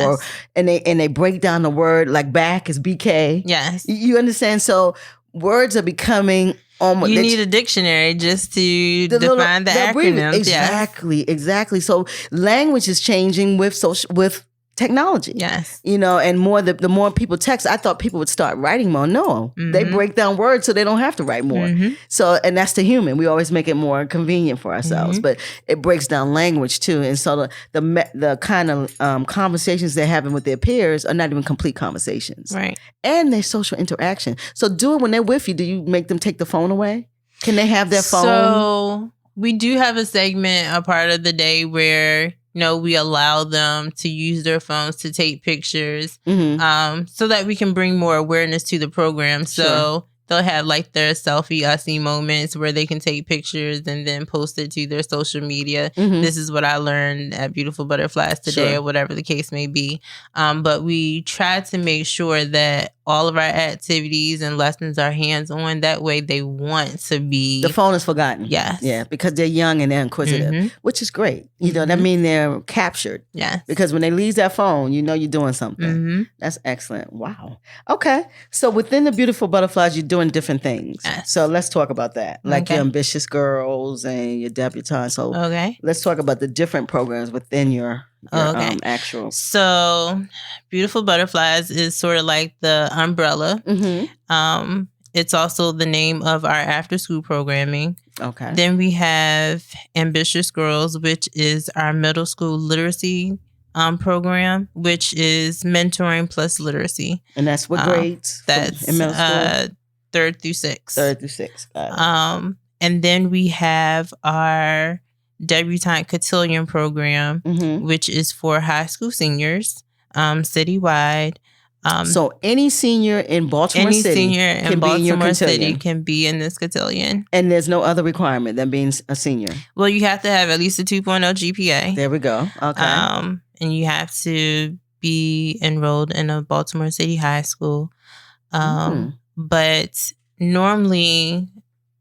and they break down the word like back is BK. Yes. You understand? So words are becoming almost. You need a dictionary just to define the acronyms. Exactly. So language is changing with technology. Yes. And the more people text, I thought people would start writing more. No, they break down words so they don't have to write more. So, and that's the human. We always make it more convenient for ourselves, but it breaks down language too. And so the kind of conversations they're having with their peers are not even complete conversations. Right. And their social interaction. So do it when they're with you. Do you make them take the phone away? Can they have their phone? So we do have a segment, a part of the day where we allow them to use their phones to take pictures so that we can bring more awareness to the program. So they'll have like their selfie ussy moments where they can take pictures and then post it to their social media. This is what I learned at Beautiful Butterflies today or whatever the case may be. But we try to make sure that all of our activities and lessons are hands-on. That way they want to be. The phone is forgotten. Yes. Yeah, because they're young and they're inquisitive, which is great. That means they're captured. Yes. Because when they leave that phone, you're doing something. That's excellent. Wow. Okay. So within the Beautiful Butterflies, you're doing different things. Yes. So let's talk about that. Like your ambitious girls and your debutantes. So let's talk about the different programs within your actual. So Beautiful Butterflies is sort of like the umbrella. It's also the name of our after school programming. Okay. Then we have Ambitious Girls, which is our middle school literacy program, which is mentoring plus literacy. And that's what grades? That's in middle school? 3rd through 6th. 3rd through 6th. Got it. And then we have our Debutante Cotillion program, which is for high school seniors citywide. So any senior in Baltimore Any City senior in can be in your Baltimore City cotillion. can be in this cotillion. And there's no other requirement than being a senior. Well, you have to have at least a 2.0 GPA. There we go. Okay. And you have to be enrolled in a Baltimore City high school. But normally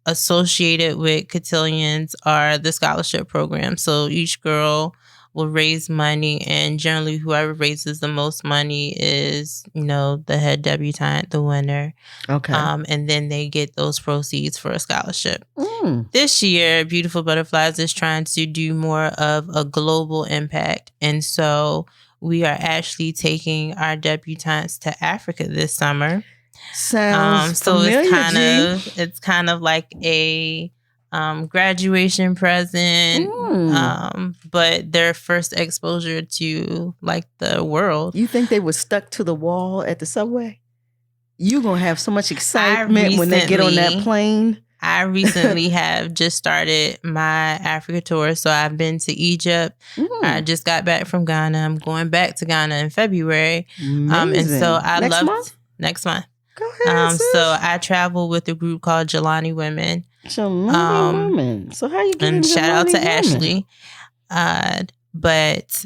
associated with cotillions are the scholarship program. So each girl will raise money, and generally whoever raises the most money is, the head debutante, the winner. Okay. And then they get those proceeds for a scholarship. This year, Beautiful Butterflies is trying to do more of a global impact. And so we are actually taking our debutantes to Africa this summer. Sounds so familiar, it's kind of like a graduation present, but their first exposure to like the world. You think they were stuck to the wall at the subway? You're going to have so much excitement when they get on that plane. I recently have just started my Africa tour. So I've been to Egypt. I just got back from Ghana. I'm going back to Ghana in February. And so next month. Go ahead, so I travel with a group called Jelani Women. Jelani Women. So how you getting? And shout out to Ashley. But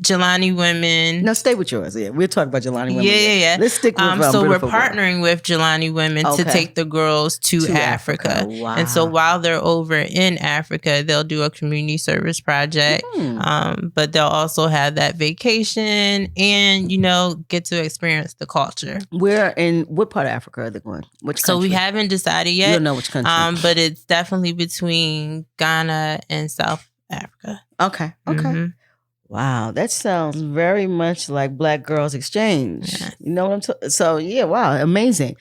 Jelani Women. No, stay with yours. Yeah, we'll talk about Jelani Women. Yeah. Let's stick with so we're partnering with Jelani Women to take the girls to Africa. Wow. And so while they're over in Africa, they'll do a community service project. But they'll also have that vacation and, get to experience the culture. Where in what part of Africa are they going? Which country? So we haven't decided yet. You don't know which country. But it's definitely between Ghana and South Africa. Okay. Wow, that sounds very much like Black Girls Exchange. Yeah. You know what I'm talking? So yeah, wow, amazing.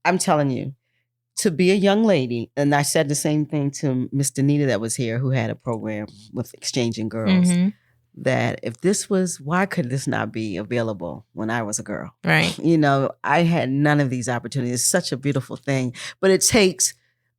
I'm telling you, to be a young lady, and I said the same thing to Miss Danita that was here, who had a program with exchanging girls. That if this was, why could this not be available when I was a girl? Right. I had none of these opportunities. It's such a beautiful thing, but it takes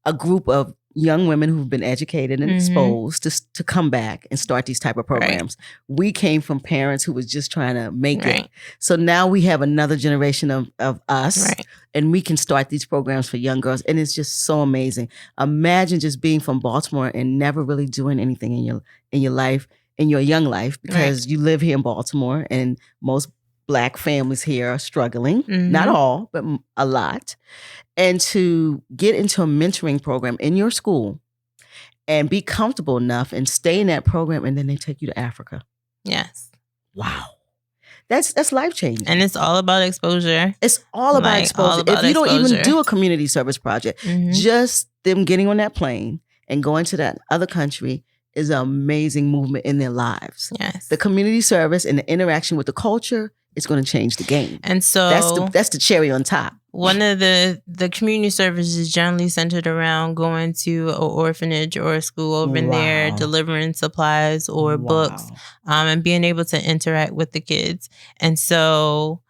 a group of young women who've been educated and exposed to come back and start these type of programs. Right. We came from parents who was just trying to make it. So now we have another generation of us, and we can start these programs for young girls. And it's just so amazing. Imagine just being from Baltimore and never really doing anything in your life, in your young life, because you live here in Baltimore, and most Black families here are struggling. Not all, but a lot. And to get into a mentoring program in your school and be comfortable enough and stay in that program, and then they take you to Africa. Yes. Wow. That's life-changing. And it's all about exposure. It's all about exposure. If you don't even do a community service project, just them getting on that plane and going to that other country is an amazing movement in their lives. Yes. The community service and the interaction with the culture is going to change the game. And so that's the cherry on top. One of the community services is generally centered around going to an orphanage or a school over in there, delivering supplies or books, and being able to interact with the kids. And so,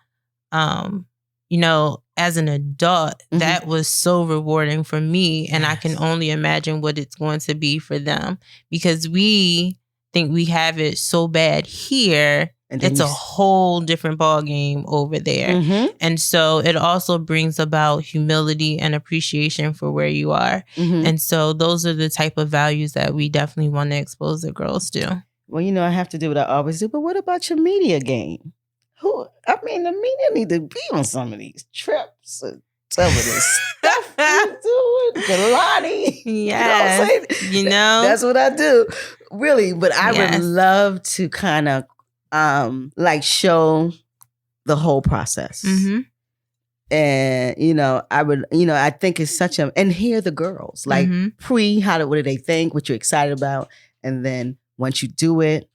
as an adult, that was so rewarding for me. And I can only imagine what it's going to be for them, because we think we have it so bad here. And it's a whole different ballgame over there. And so it also brings about humility and appreciation for where you are. And so those are the type of values that we definitely want to expose the girls to. Well, I have to do what I always do. But what about your media game? The media need to be on some of these trips and some of this stuff you doing. Galani. Yes. That's what I do. Really. But I would love to kind of show the whole process. And, I think it's such and hear the girls, what do they think, what you're excited about? And then once you do it,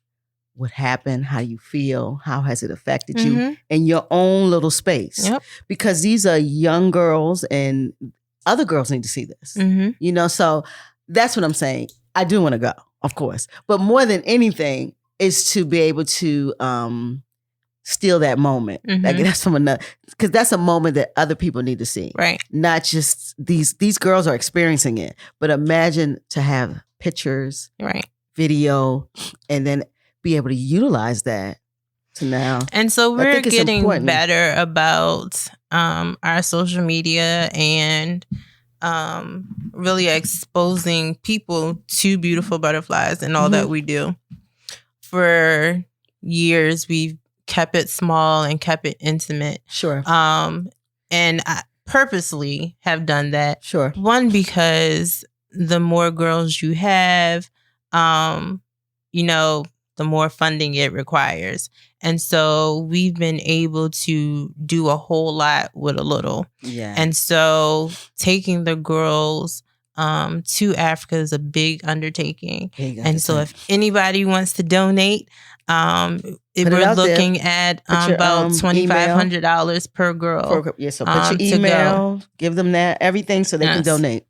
what happened? How do you feel? How has it affected you in your own little space? Because these are young girls and other girls need to see this, so that's what I'm saying. I do want to go, of course, but more than anything, is to be able to steal that moment. Like that's from another, because that's a moment that other people need to see. Right. Not just these girls are experiencing it, but imagine to have pictures, video, and then be able to utilize that to now. And so I we're think it's getting important. better about our social media and really exposing people to beautiful butterflies and all that we do. For years, we've kept it small and kept it intimate. Sure. And I purposely have done that. Sure. One, because the more girls you have, you know, the more funding it requires. And so we've been able to do a whole lot with a little. Yeah. And so taking the girls to Africa is a big undertaking. And so if anybody wants to donate, we're looking at about $2,500 per girl. So put your email, give them that, everything so they can donate.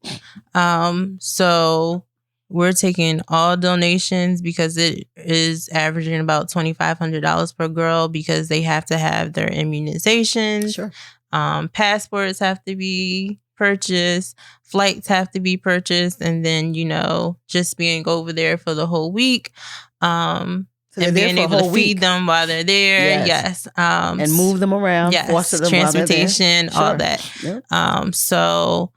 So we're taking all donations because it is averaging about $2,500 per girl because they have to have their immunizations. Sure. Passports have to be purchased, flights have to be purchased, and then, you know, just being over there for the whole week. And being able to feed them while they're there. Yes. And move them around. Yes. Them Transportation, all that. Yep. So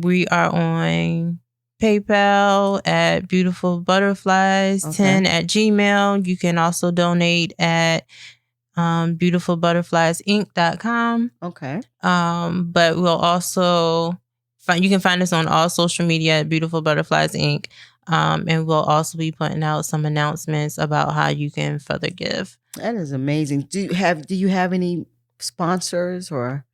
we are on PayPal at Beautiful Butterflies 10 at Gmail. You can also donate at beautifulbutterfliesinc.com. Okay. But we'll also you can find us on all social media at Beautiful Butterflies Inc. And we'll also be putting out some announcements about how you can further give. That is amazing. Do you have any sponsors or?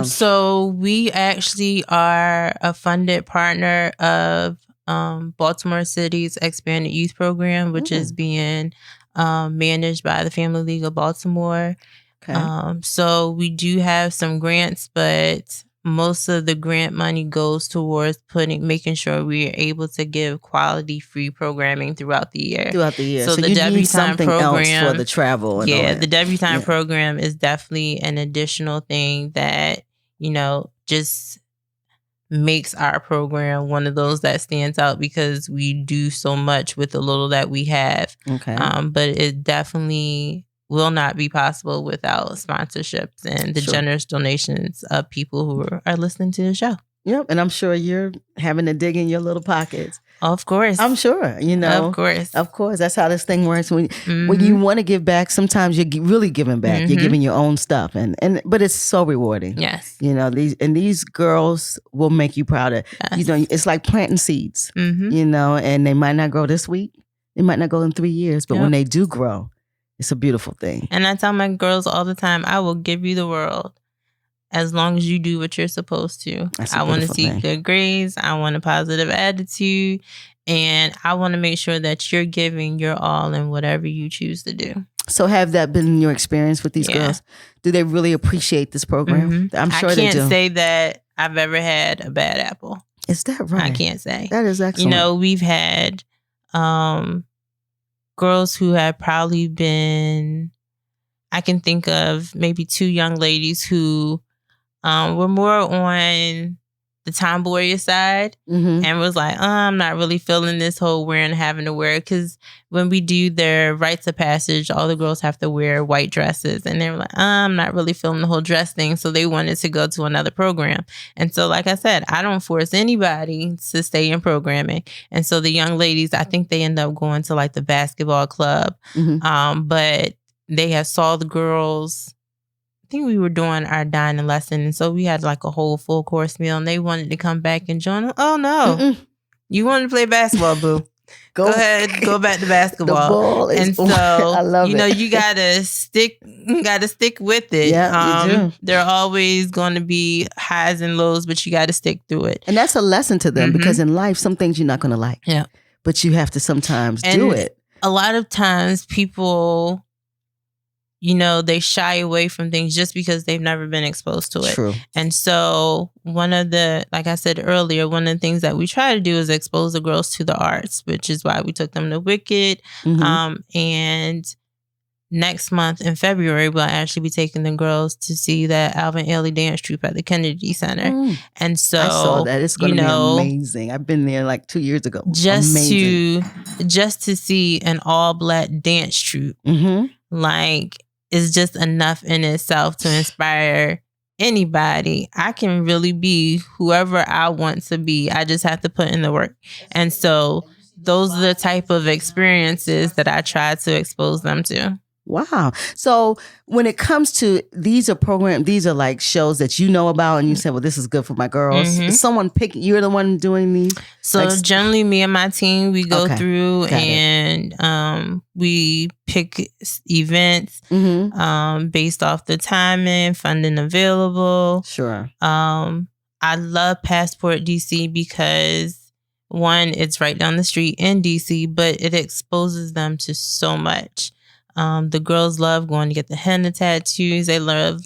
So we actually are a funded partner of Baltimore City's Expanded Youth Program, which is being managed by the Family League of Baltimore. Okay. So we do have some grants, but most of the grant money goes towards making sure we are able to give quality free programming throughout the year. So the you Debutante need something program else for the travel. And all that. The Debutante program is definitely an additional thing that, you know, just makes our program one of those that stands out because we do so much with the little that we have. Okay. But it definitely will not be possible without sponsorships and the generous donations of people who are listening to the show. Yep. And I'm sure you're having to dig in your little pockets. Of course. I'm sure, you know. Of course. That's how this thing works. When you want to give back, sometimes you're really giving back. You're giving your own stuff. But it's so rewarding. Yes. You know, these girls will make you proud of. Yes. You know, it's like planting seeds, you know, and they might not grow this week. They might not grow in 3 years. But when they do grow, it's a beautiful thing. And I tell my girls all the time, I will give you the world as long as you do what you're supposed to. I want to see good grades. I want a positive attitude. And I want to make sure that you're giving your all in whatever you choose to do. So have that been your experience with these girls? Do they really appreciate this program? I'm sure they do. I can't say that I've ever had a bad apple. Is that right? I can't say. That is excellent. You know, we've had girls who have probably been, I can think of maybe 2 young ladies who were more on the tomboyish side and was like, I'm not really feeling this whole wearing and having to wear. Because when we do their rites of passage, all the girls have to wear white dresses. And they were like, I'm not really feeling the whole dress thing. So they wanted to go to another program. And so, like I said, I don't force anybody to stay in programming. And so the young ladies, I think they end up going to like the basketball club. But they have saw the girls. I think we were doing our dining lesson, and so we had like a whole full course meal, and they wanted to come back and join them. Oh no, you wanted to play basketball, boo. Go ahead, go back to basketball. The ball is, and so I love you know, you gotta stick with it. Yeah, you do. There are always going to be highs and lows, but you got to stick through it. And that's a lesson to them because in life, some things you're not going to like. Yeah, but you have to sometimes do it. A lot of times, people, you know, they shy away from things just because they've never been exposed to it. True. And so like I said earlier, one of the things that we try to do is expose the girls to the arts, which is why we took them to Wicked. And next month in February, we'll actually be taking the girls to see the Alvin Ailey dance troupe at the Kennedy Center. And so I saw that. It's going to be amazing. I've been there like 2 years ago. Just to see an all black dance troupe like, is just enough in itself to inspire anybody. I can really be whoever I want to be. I just have to put in the work. And so those are the type of experiences that I try to expose them to. Wow. So when it comes to these are like shows that you know about and you say, well, this is good for my girls. Is someone picking, you're the one doing these? So generally me and my team, we go through and we pick events based off the timing, funding available. Sure. I love Passport DC because one, it's right down the street in DC, but it exposes them to so much. The girls love going to get the henna tattoos. They love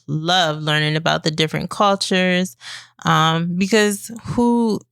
learning about the different cultures. Because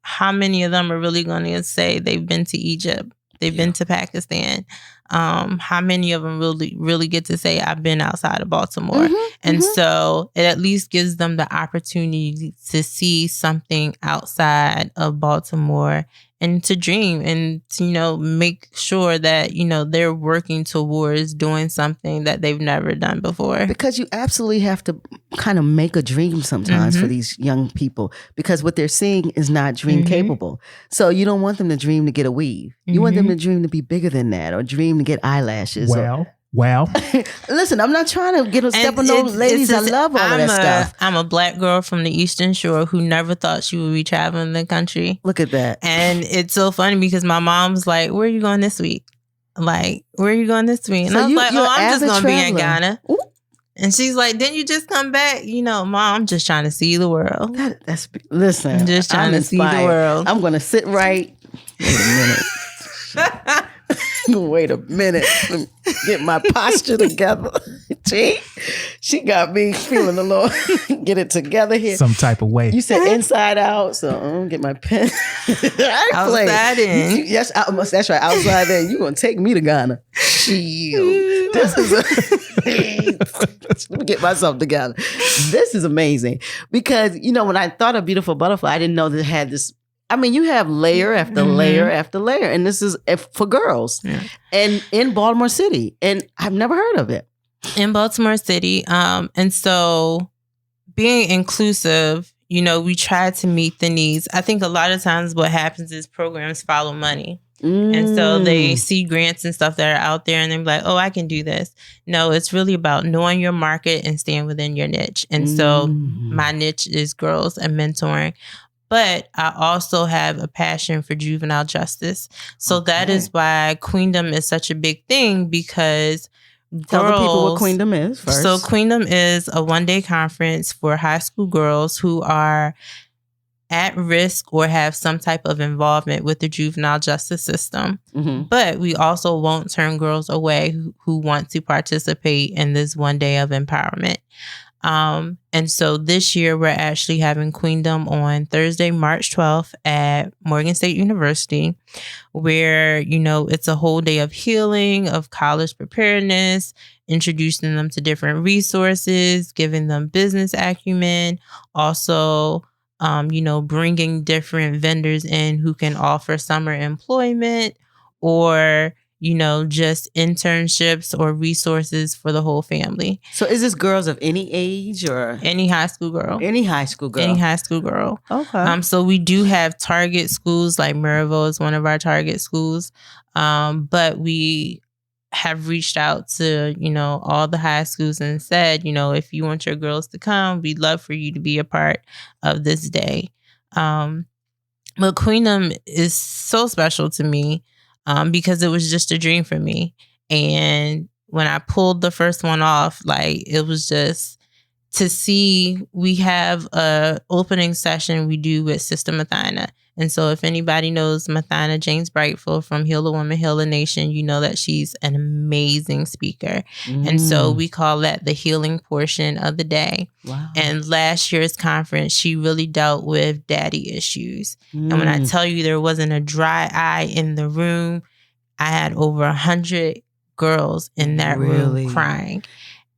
how many of them are really going to say they've been to Egypt? They've been to Pakistan. How many of them really get to say, I've been outside of Baltimore? And so it at least gives them the opportunity to see something outside of Baltimore and to dream and to, make sure that, they're working towards doing something that they've never done before. Because you absolutely have to kind of make a dream sometimes for these young people, because what they're seeing is not dream capable. So you don't want them to dream to get a weave. You want them to dream to be bigger than that, or dream to get eyelashes. Well, listen, I'm not trying to get a step on those ladies. I love all of that stuff. I'm a Black girl from the Eastern Shore who never thought she would be traveling the country. Look at that. And it's so funny because my mom's like, where are you going this week? Like, where are you going this week? And I was like, I'm just going to be in Ghana. Ooh. And she's like, didn't you just come back? Mom, I'm just trying to see the world. Listen, I'm just trying to see the world. I'm going to sit right. Wait a minute. Wait a minute. Let me get my posture together. She got me feeling a little, get it together here. Some type of way. You said inside out, so I'm going to get my pen. Outside in. Yes, that's right. Outside in. You're going to take me to Ghana. This is let me get myself together. This is amazing. Because, when I thought of Beautiful Butterfly, I didn't know that it had this. I mean, you have layer after layer after layer, and this is for girls, and in Baltimore City, and I've never heard of it. In Baltimore City, and so being inclusive, we try to meet the needs. I think a lot of times what happens is programs follow money. And so they see grants and stuff that are out there and they're like, oh, I can do this. No, it's really about knowing your market and staying within your niche. And so my niche is girls and mentoring. But I also have a passion for juvenile justice. So that is why Queendom is such a big thing, because Tell the people what Queendom is first. So Queendom is a one-day conference for high school girls who are at risk or have some type of involvement with the juvenile justice system. But we also won't turn girls away who want to participate in this one day of empowerment. And so this year we're actually having Queendom on Thursday, March 12th at Morgan State University, where, it's a whole day of healing, of college preparedness, introducing them to different resources, giving them business acumen, also, bringing different vendors in who can offer summer employment or, just internships or resources for the whole family. So is this girls of any age or? Any high school girl. Any high school girl. Any high school girl. Okay. So we do have target schools, like Maryville is one of our target schools. But we have reached out to, all the high schools and said, if you want your girls to come, we'd love for you to be a part of this day. But Queendom is so special to me. Because it was just a dream for me. And when I pulled the first one off, it was just to see, we have a opening session we do with Sister Mathina. And so if anybody knows Mathina James Brightfield from Heal the Woman, Heal the Nation, you know that she's an amazing speaker. And so we call that the healing portion of the day. Wow. And last year's conference, she really dealt with daddy issues. And when I tell you there wasn't a dry eye in the room, I had over 100 girls in that room crying.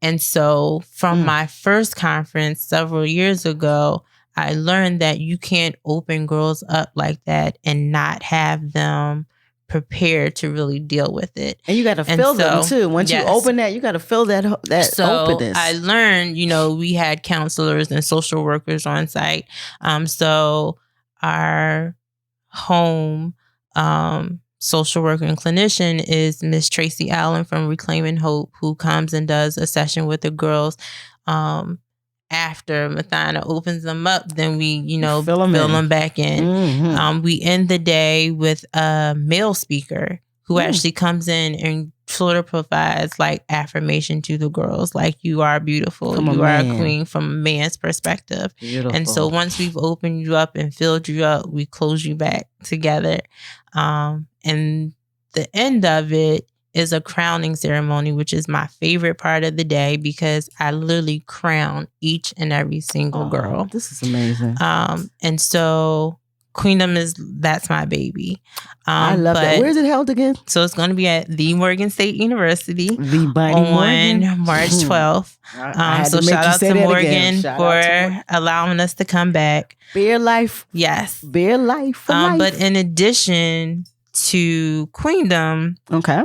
And so from my first conference several years ago, I learned that you can't open girls up like that and not have them prepared to really deal with it. And you got to fill them too. Once you open that, you got to fill that openness. I learned, we had counselors and social workers on site. So our home social worker and clinician is Miss Tracy Allen from Reclaiming Hope, who comes and does a session with the girls. After Mathana opens them up, then we, fill them back in. Mm-hmm. We end the day with a male speaker who actually comes in and sort of provides like affirmation to the girls, like you are beautiful, you are a queen from a man's perspective. Beautiful. And so once we've opened you up and filled you up, we close you back together. And the end of it is a crowning ceremony, which is my favorite part of the day because I literally crown each and every single girl. This is amazing. And so Queendom that's my baby. I love that. Where is it held again? So it's going to be at the Morgan State University on March 12th. So shout out to Morgan for allowing us to come back. Bear life. Yes. Bear life for life. But in addition to Queendom, okay,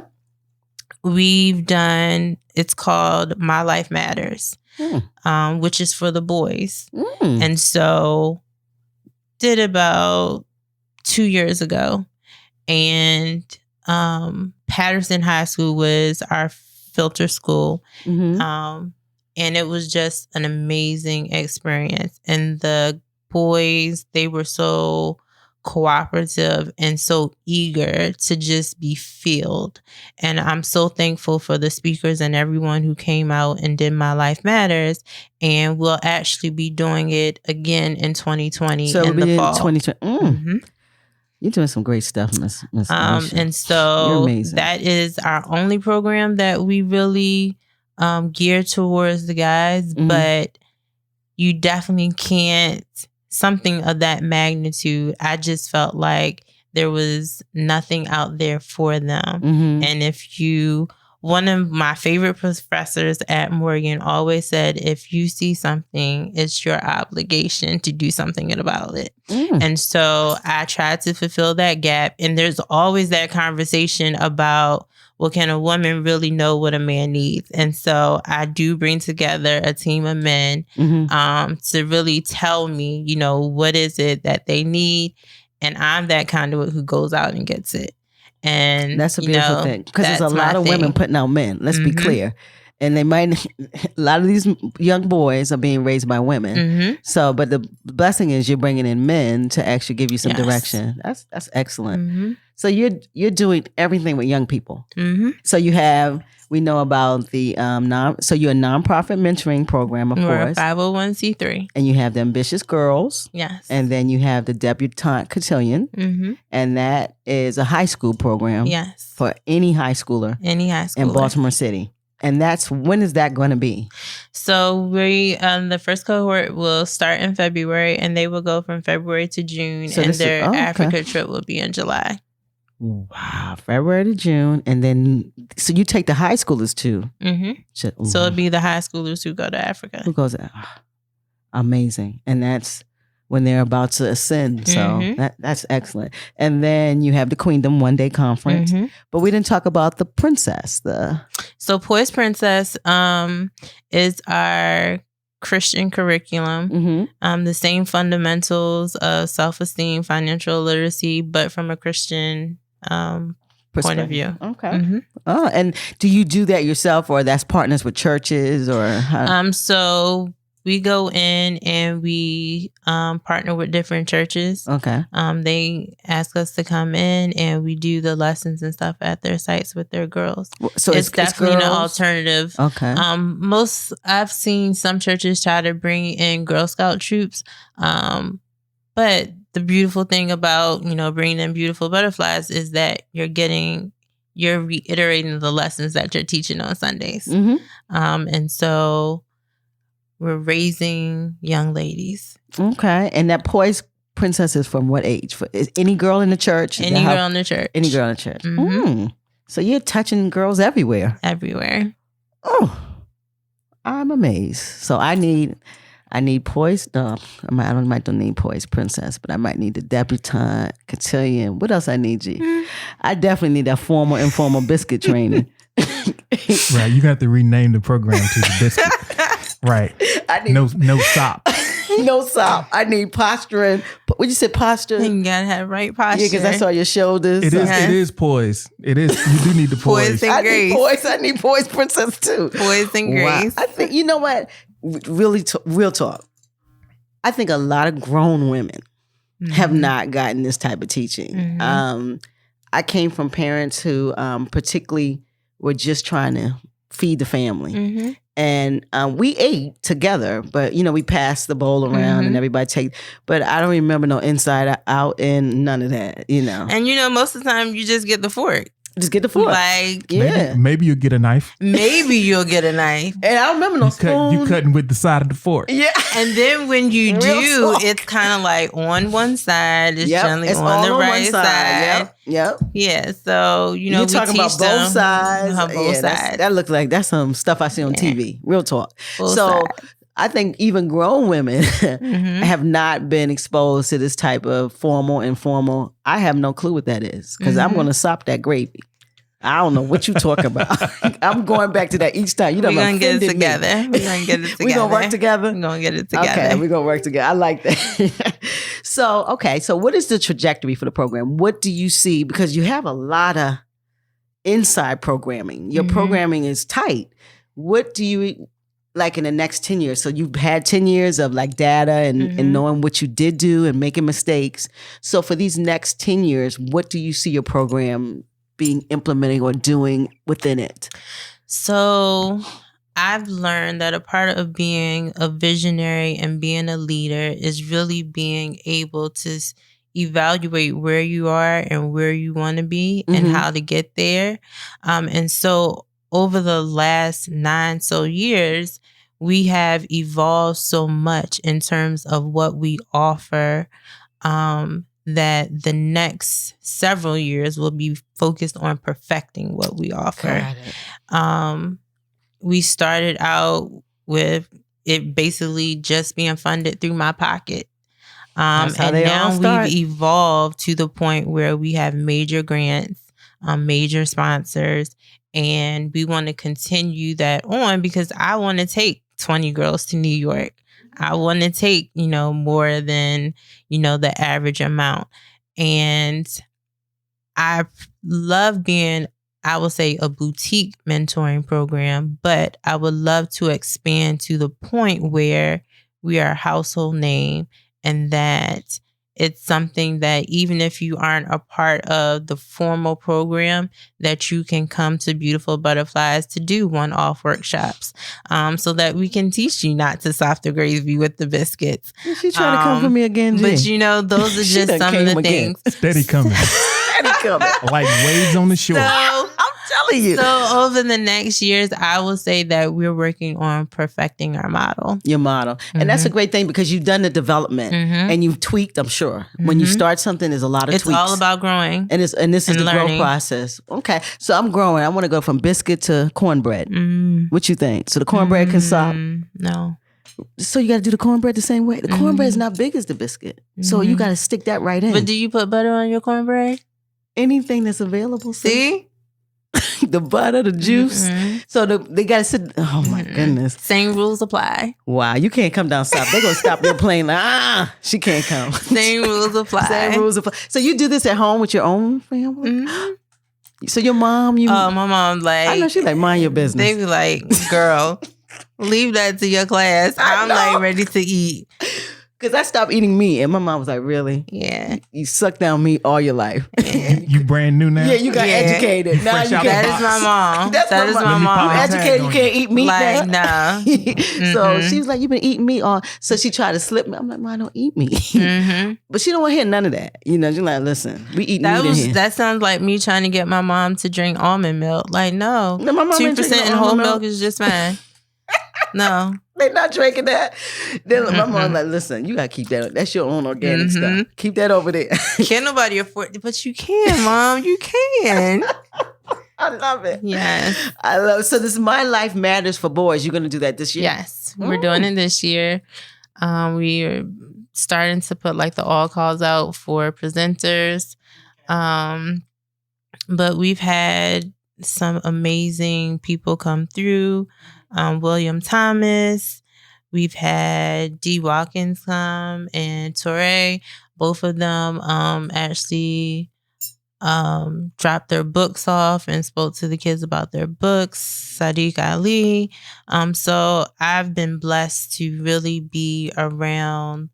we've done, it's called My Life Matters, which is for the boys. And so did about 2 years ago. And Patterson High School was our filter school. And it was just an amazing experience. And the boys, they were so cooperative and so eager to just be filled. And I'm so thankful for the speakers and everyone who came out and did My Life Matters. And we'll actually be doing it again in 2020 so in the fall. 2020. You're doing some great stuff, Miss Alicia. And so that is our only program that we really gear towards the guys, but you definitely can't. Something of that magnitude, I just felt like there was nothing out there for them. And one of my favorite professors at Morgan always said, if you see something, it's your obligation to do something about it. And so I tried to fulfill that gap. And there's always that conversation about, well, can a woman really know what a man needs? And so I do bring together a team of men to really tell me, what is it that they need? And I'm that conduit who goes out and gets it. And that's a beautiful thing because there's a lot of women putting out men. Let's be clear. And they might, a lot of these young boys are being raised by women. So, but the blessing is you're bringing in men to actually give you some direction. That's excellent. So you're doing everything with young people. So we know about the so you're a nonprofit mentoring program, of We're course. a 501c3. And you have the Ambitious Girls. Yes. And then you have the Debutante Cotillion. And that is a high school program. Yes. For any high schooler. In Baltimore City. And when is that going to be? So the first cohort will start in February and they will go from February to June. So their Africa trip will be in July. Wow, February to June. And then, so you take the high schoolers too. So it'll be the high schoolers who go to Africa. Who goes, amazing. And that's when they're about to ascend. So that's excellent. And then you have the Queendom one-day conference. But we didn't talk about the Princess. So Poised Princess is our Christian curriculum. The same fundamentals of self-esteem, financial literacy, but from a Christian point of view. Okay. Oh, and do you do that yourself, or that's partners with churches, or how? So we go in and we partner with different churches. Okay. They ask us to come in and we do the lessons and stuff at their sites with their girls. So it's definitely an alternative. Okay. I've seen some churches try to bring in Girl Scout troops, but the beautiful thing about bringing in beautiful butterflies is that you're reiterating the lessons that you're teaching on Sundays, and so we're raising young ladies. Okay, and that Poised Princess is from what age? Is any girl in the church? Any girl in the church. Any girl in the church. So you're touching girls everywhere. Everywhere. Oh, I'm amazed. So I need I need poise. No, I might don't need poise princess, but I might need the debutante, cotillion. What else I need, G? I definitely need that formal, informal biscuit training. Right, you got to rename the program to the biscuit. Right. I need no SOP. No SOP. I need posturing. What you said, posture? You gotta have right posture. Yeah, because I saw your shoulders. It is poise. It is. You do need the poise. Poise and grace. I need poise princess too. Poise and grace. I think, you know what? Really, real talk. I think a lot of grown women have not gotten this type of teaching. I came from parents who particularly were just trying to feed the family. And we ate together, but, we passed the bowl around and everybody take. But I don't remember no inside out and none of that, And, most of the time you just get the fork. Just get the fork. Like, yeah. Maybe you'll get a knife. Maybe you'll get a knife. And I don't remember no spoon. You cutting with the side of the fork. Yeah. And then when you do, it's kind of like on one side. It's generally it's on the all right side. Yep. Yeah. So, You're we talking teach about both sides. Both sides. That looks like that's some stuff I see on TV. Real talk. Both so sides. I think even grown women have not been exposed to this type of formal, informal. I have no clue what that is because I'm going to sop that gravy. I don't know what you talking about. I'm going back to that each time. We're going to get it together. We're going to get it together. We're going to work together? We're going to get it together. Okay, we're going to work together. I like that. So what is the trajectory for the program? What do you see? Because you have a lot of inside programming. Your programming is tight. What do you, like in the next 10 years? So you've had 10 years of like data and knowing what you did do and making mistakes. So for these next 10 years, what do you see your program being implementing or doing within it? So I've learned that a part of being a visionary and being a leader is really being able to evaluate where you are and where you want to be and how to get there. And so over the last 9 years, we have evolved so much in terms of what we offer, that the next several years will be focused on perfecting what we offer. We started out with it basically just being funded through my pocket. And now we've evolved to the point where we have major grants, major sponsors, and we want to continue that on because I want to take 20 girls to New York. I want to take, more than, the average amount. And I love being, I would say, a boutique mentoring program, but I would love to expand to the point where we are a household name and that it's something that even if you aren't a part of the formal program, that you can come to Beautiful Butterflies to do one-off workshops, so that we can teach you not to soft the gravy with the biscuits. She trying to come for me again, G. But those are just some of the things. Steady coming. Steady coming. Like waves on the shore. I'm telling you. So over the next years, I will say that we're working on perfecting our model. Your model. And that's a great thing because you've done the development and you've tweaked, I'm sure. When you start something, there's a lot of tweaks. It's all about growing. And this is the growth process. Okay. So I'm growing. I want to go from biscuit to cornbread. What you think? So the cornbread can stop? No. So you got to do the cornbread the same way? The cornbread is not big as the biscuit. So you got to stick that right in. But do you put butter on your cornbread? Anything that's available. See? The butter, the juice. So they got to sit. Oh my goodness. Same rules apply. Wow. You can't come down south. They're going to stop your plane. Like, she can't come. Same rules apply. Same rules apply. So you do this at home with your own family? So your mom, my mom, like, I know she like, mind your business. They be like, girl, leave that to your class. I'm like ready to eat. Because I stopped eating meat, and my mom was like, really? Yeah. You sucked down meat all your life. You brand new now? Yeah, you got educated. Now you that is my mom. That is my mom. You educated, you can't eat meat like, now? No. So she was like, you've been eating meat all... So she tried to slip me. I'm like, Mom, I don't eat meat. But she don't want to hear none of that. She's like, listen, we eat meat in here. That sounds like me trying to get my mom to drink almond milk. Like, no. My mom 2% in whole milk is just fine. No. They're not drinking that. Then my mom like, listen, you got to keep that. That's your own organic stuff. Keep that over there. Can't nobody afford it, but you can, Mom. You can. I love it. Yes. I love it. So this My Life Matters for Boys. You're going to do that this year? Yes. We're doing it this year. We are starting to put like the all calls out for presenters. But we've had some amazing people come through. William Thomas. We've had D. Watkins come and Torre. Both of them actually dropped their books off and spoke to the kids about their books. Sadiq Ali. So I've been blessed to really be around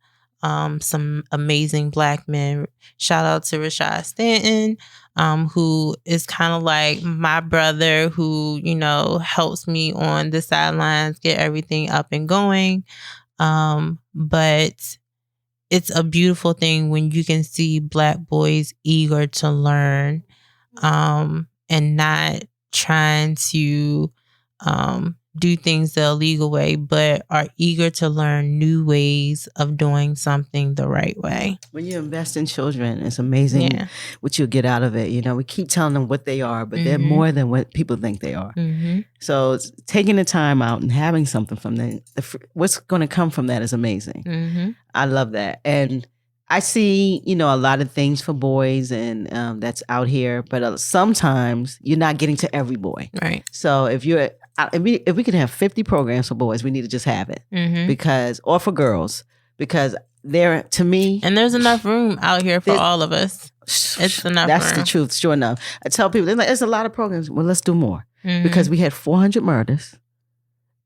some amazing Black men. Shout out to Rashad Stanton, who is kind of like my brother, who, you know, helps me on the sidelines get everything up and going. But it's a beautiful thing when you can see Black boys eager to learn, and not trying to do things the illegal way, but are eager to learn new ways of doing something the right way. When you invest in children, it's amazing what you'll get out of it. You know, we keep telling them what they are, but they're more than what people think they are. So it's taking the time out and having something from them, what's going to come from that is amazing. I love that. And I see, you know, a lot of things for boys and that's out here, but sometimes you're not getting to every boy. Right. So if we could have 50 programs for boys, we need to just have it or for girls, because they're, to me. And there's enough room out here for all of us. It's enough That's room. the truth, sure enough. I tell people, they're like, there's a lot of programs. Well, let's do more, because we had 400 murders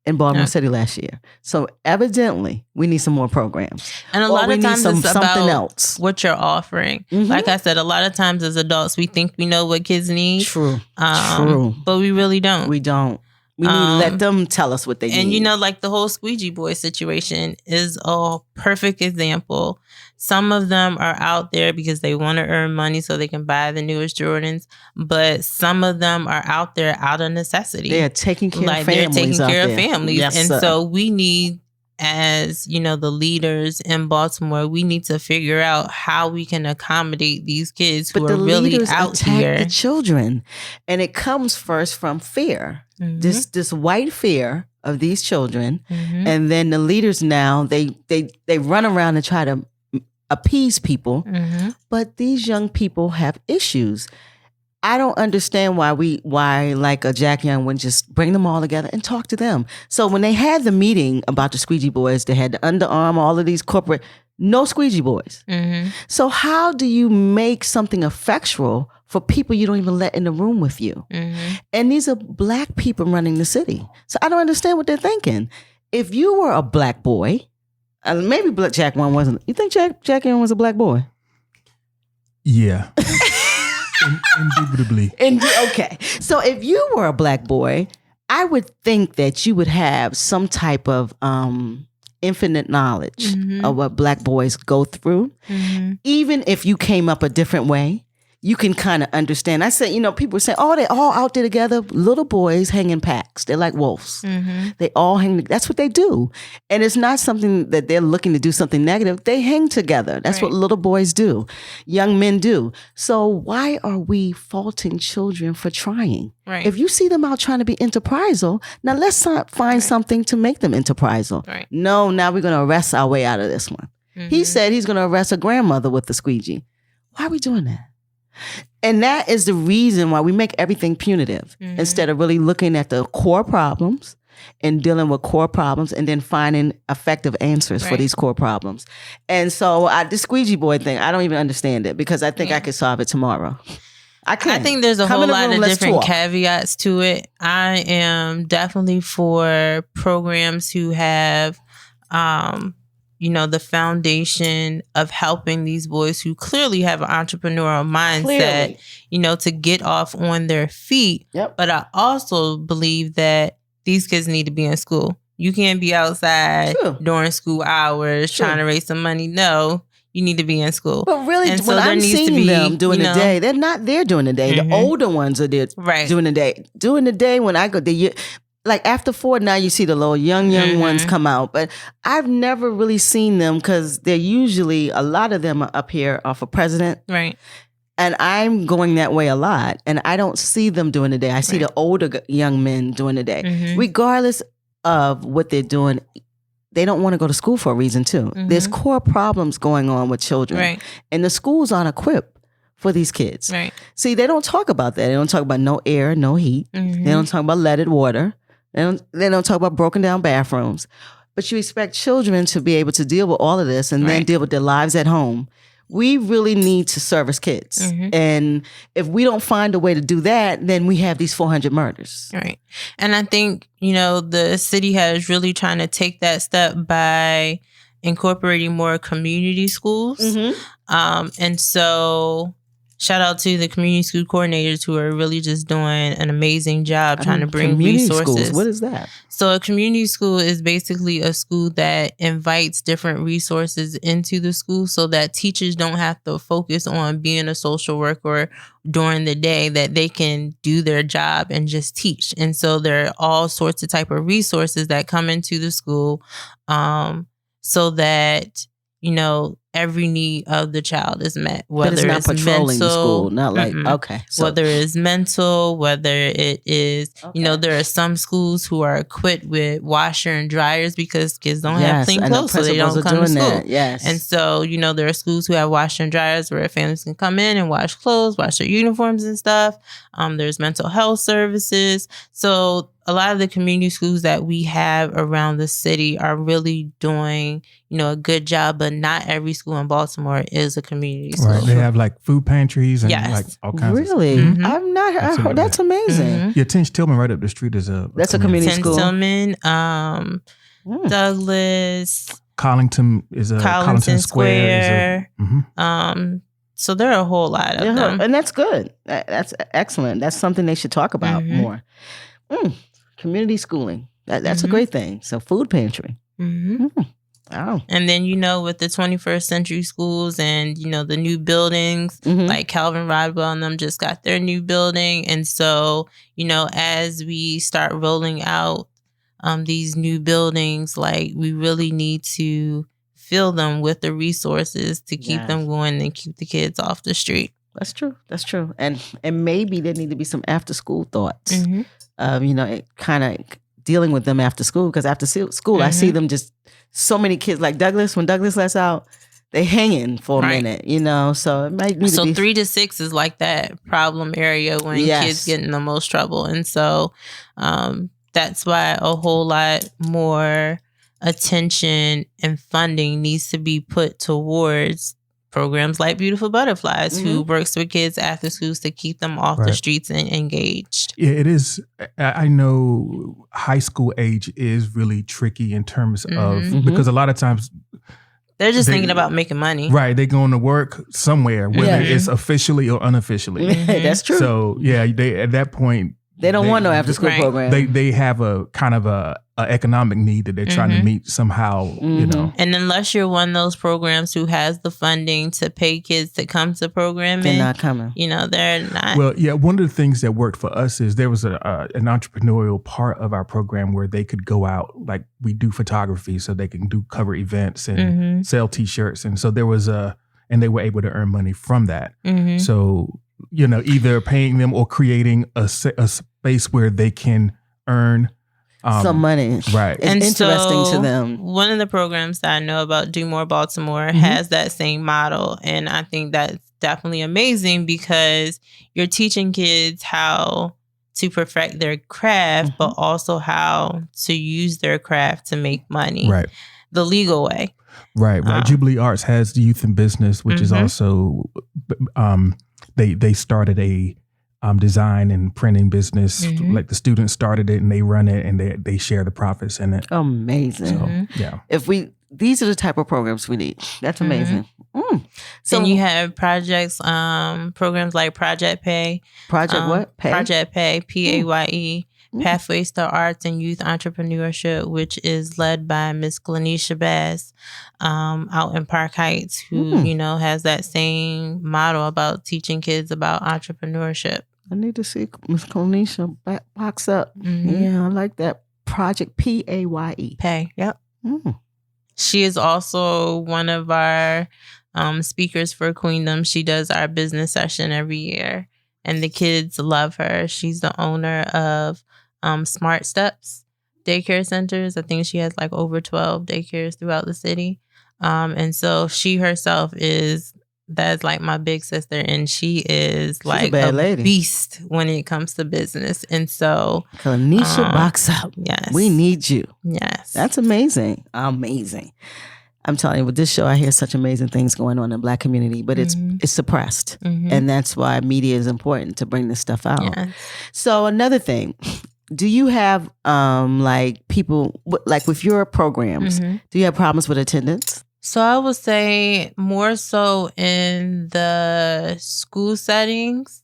in Baltimore City last year. So evidently, we need some more programs. And a lot of times it's about something else. What you're offering. Like I said, a lot of times as adults, we think we know what kids need. True. But we really don't. We don't. We need to let them tell us what they need. And you know, like the whole squeegee boy situation is a perfect example. Some of them are out there because they want to earn money so they can buy the newest Jordans. But some of them are out there out of necessity. They're taking care of families. They're taking care of families. Yes, and sir. so we need, as you know, the leaders in Baltimore, we need to figure out how we can accommodate these kids who are really out here. The children, and it comes first from fear. This white fear of these children, and then the leaders now they run around and try to appease people, but these young people have issues. I don't understand why like a Jack Young wouldn't just bring them all together and talk to them. So when they had the meeting about the squeegee boys, they had the underarm, all of these corporate, no squeegee boys. So how do you make something effectual for people you don't even let in the room with you? And these are Black people running the city. So I don't understand what they're thinking. If you were a Black boy, maybe Jack Young wasn't. You think Jack Young was a Black boy? Yeah. Indubitably. Okay. So if you were a Black boy, I would think that you would have some type of infinite knowledge of what Black boys go through. Even if you came up a different way, you can kind of understand. I said, you know, people say, oh, they're all out there together. Little boys hang in packs. They're like wolves. They all hang. That's what they do. And it's not something that they're looking to do something negative. They hang together. That's what little boys do. Young men do. So why are we faulting children for trying? If you see them out trying to be enterprisal, now let's find something to make them enterprisal. No, now we're going to arrest our way out of this one. He said he's going to arrest a grandmother with the squeegee. Why are we doing that? And that is the reason why we make everything punitive instead of really looking at the core problems and dealing with core problems and then finding effective answers for these core problems. And so the squeegee boy thing, I don't even understand it because I think I could solve it tomorrow. I think there's a whole lot of different caveats to it. I am definitely for programs who have you know, the foundation of helping these boys who clearly have an entrepreneurial mindset, you know, to get off on their feet. But I also believe that these kids need to be in school. You can't be outside during school hours trying to raise some money. No, you need to be in school. But really, and when I'm seeing them during the day, they're not there during the day. The older ones are there during the day. During the day when I go, like after 4, now you see the little young ones come out. But I've never really seen them because they're usually, a lot of them are up here for president. And I'm going that way a lot. And I don't see them during the day. I see the older young men during the day. Regardless of what they're doing, they don't want to go to school for a reason too. There's core problems going on with children, Right. and the schools aren't equipped for these kids. Right. See, they don't talk about that. They don't talk about no air, no heat. They don't talk about leaded water. They don't talk about broken down bathrooms. But you expect children to be able to deal with all of this and then deal with their lives at home. We really need to service kids. And if we don't find a way to do that, then we have these 400 murders. Right. And I think, the city has really trying to take that step by incorporating more community schools. And so shout out to the community school coordinators who are really just doing an amazing job trying to bring resources. Schools, what is that? So a community school is basically a school that invites different resources into the school so that teachers don't have to focus on being a social worker during the day, that they can do their job and just teach. And so there are all sorts of type of resources that come into the school so that every need of the child is met. Whether but it's not patrolling mental, the school, not like okay. So, whether it's mental, whether it is, there are some schools who are equipped with washer and dryers because kids don't have clean clothes, so they don't come to school. That. Yes, and so there are schools who have washer and dryers where families can come in and wash clothes, wash their uniforms and stuff. There's mental health services. So a lot of the community schools that we have around the city are really doing, a good job, but not every school in Baltimore is a community school. Right. They have like food pantries and like all kinds of Really? I've not heard. That's amazing. Yeah, Tench Tillman right up the street is a community school. Tillman, Douglas. Collington is a Collington Square. So there are a whole lot of them. And that's good. That's excellent. That's something they should talk about more. Community schooling. That's a great thing. So food pantry. Oh. And then, with the 21st century schools and, the new buildings, like Calvin Rodwell and them just got their new building. And so, as we start rolling out these new buildings, like we really need to fill them with the resources to keep them going and keep the kids off the street. That's true. That's true. And maybe there need to be some after school thoughts. Kind of dealing with them after school, because after school I see them just so many kids like Douglas. When Douglas lets out, they hanging for a minute, So it might need to be 3 to 6 is like that problem area when kids get in the most trouble, and so that's why a whole lot more attention and funding needs to be put towards programs like Beautiful Butterflies, who works with kids after schools to keep them off the streets and engaged. Yeah, it is. I know high school age is really tricky in terms of, because a lot of times they're just thinking about making money. Right. They're going to work somewhere, whether it's officially or unofficially. That's true. So they at that point, they don't want no after school program. They have a kind of a economic need that they're trying to meet somehow, And unless you're one of those programs who has the funding to pay kids to come to programming, they're not coming. They're not. Well, yeah, one of the things that worked for us is there was an entrepreneurial part of our program where they could go out, like we do photography, so they can do cover events and sell T-shirts. And so there was and they were able to earn money from that. So, either paying them or creating a space where they can earn some money. Right. It's interesting to them. One of the programs that I know about, Do More Baltimore, has that same model. And I think that's definitely amazing because you're teaching kids how to perfect their craft, but also how to use their craft to make money. Right. The legal way. Right. Jubilee Arts has the Youth in Business, which is also, they started a design and printing business. Like the students started it and they run it and they share the profits in it. Amazing. So, yeah. These are the type of programs we need. That's amazing. So then you have projects, programs like Project Pay. Project what? Pay? Project Pay, PAYE. Pathways to Arts and Youth Entrepreneurship, which is led by Miss Glenisha Bass out in Park Heights, who, has that same model about teaching kids about entrepreneurship. I need to see Miss Glenisha box up. Yeah, I like that. Project PAYE. Pay, yep. She is also one of our speakers for Queendom. She does our business session every year, and the kids love her. She's the owner of Smart Steps, daycare centers. I think she has like over 12 daycares throughout the city. And so she herself that's like my big sister, and she is like a lady. beast when it comes to business. And so Kanisha, box up. Yes. We need you. Yes. That's amazing. Amazing. I'm telling you, with this show, I hear such amazing things going on in the Black community, but it's suppressed. And that's why media is important to bring this stuff out. Yes. So another thing, do you have like people, like with your programs, do you have problems with attendance? So I would say more so in the school settings,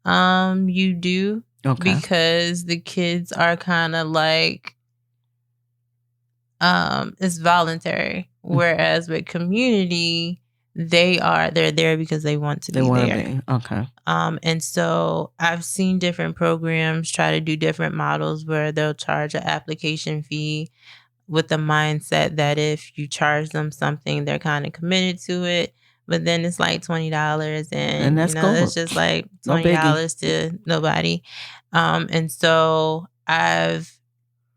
you do. Okay. Because the kids are kind of like, it's voluntary. Whereas with community, they're there because they want to be there. Okay. And so I've seen different programs try to do different models where they'll charge an application fee with the mindset that if you charge them something, they're kind of committed to it. But then it's like $20, and that's it's just like $20 to nobody. And so I've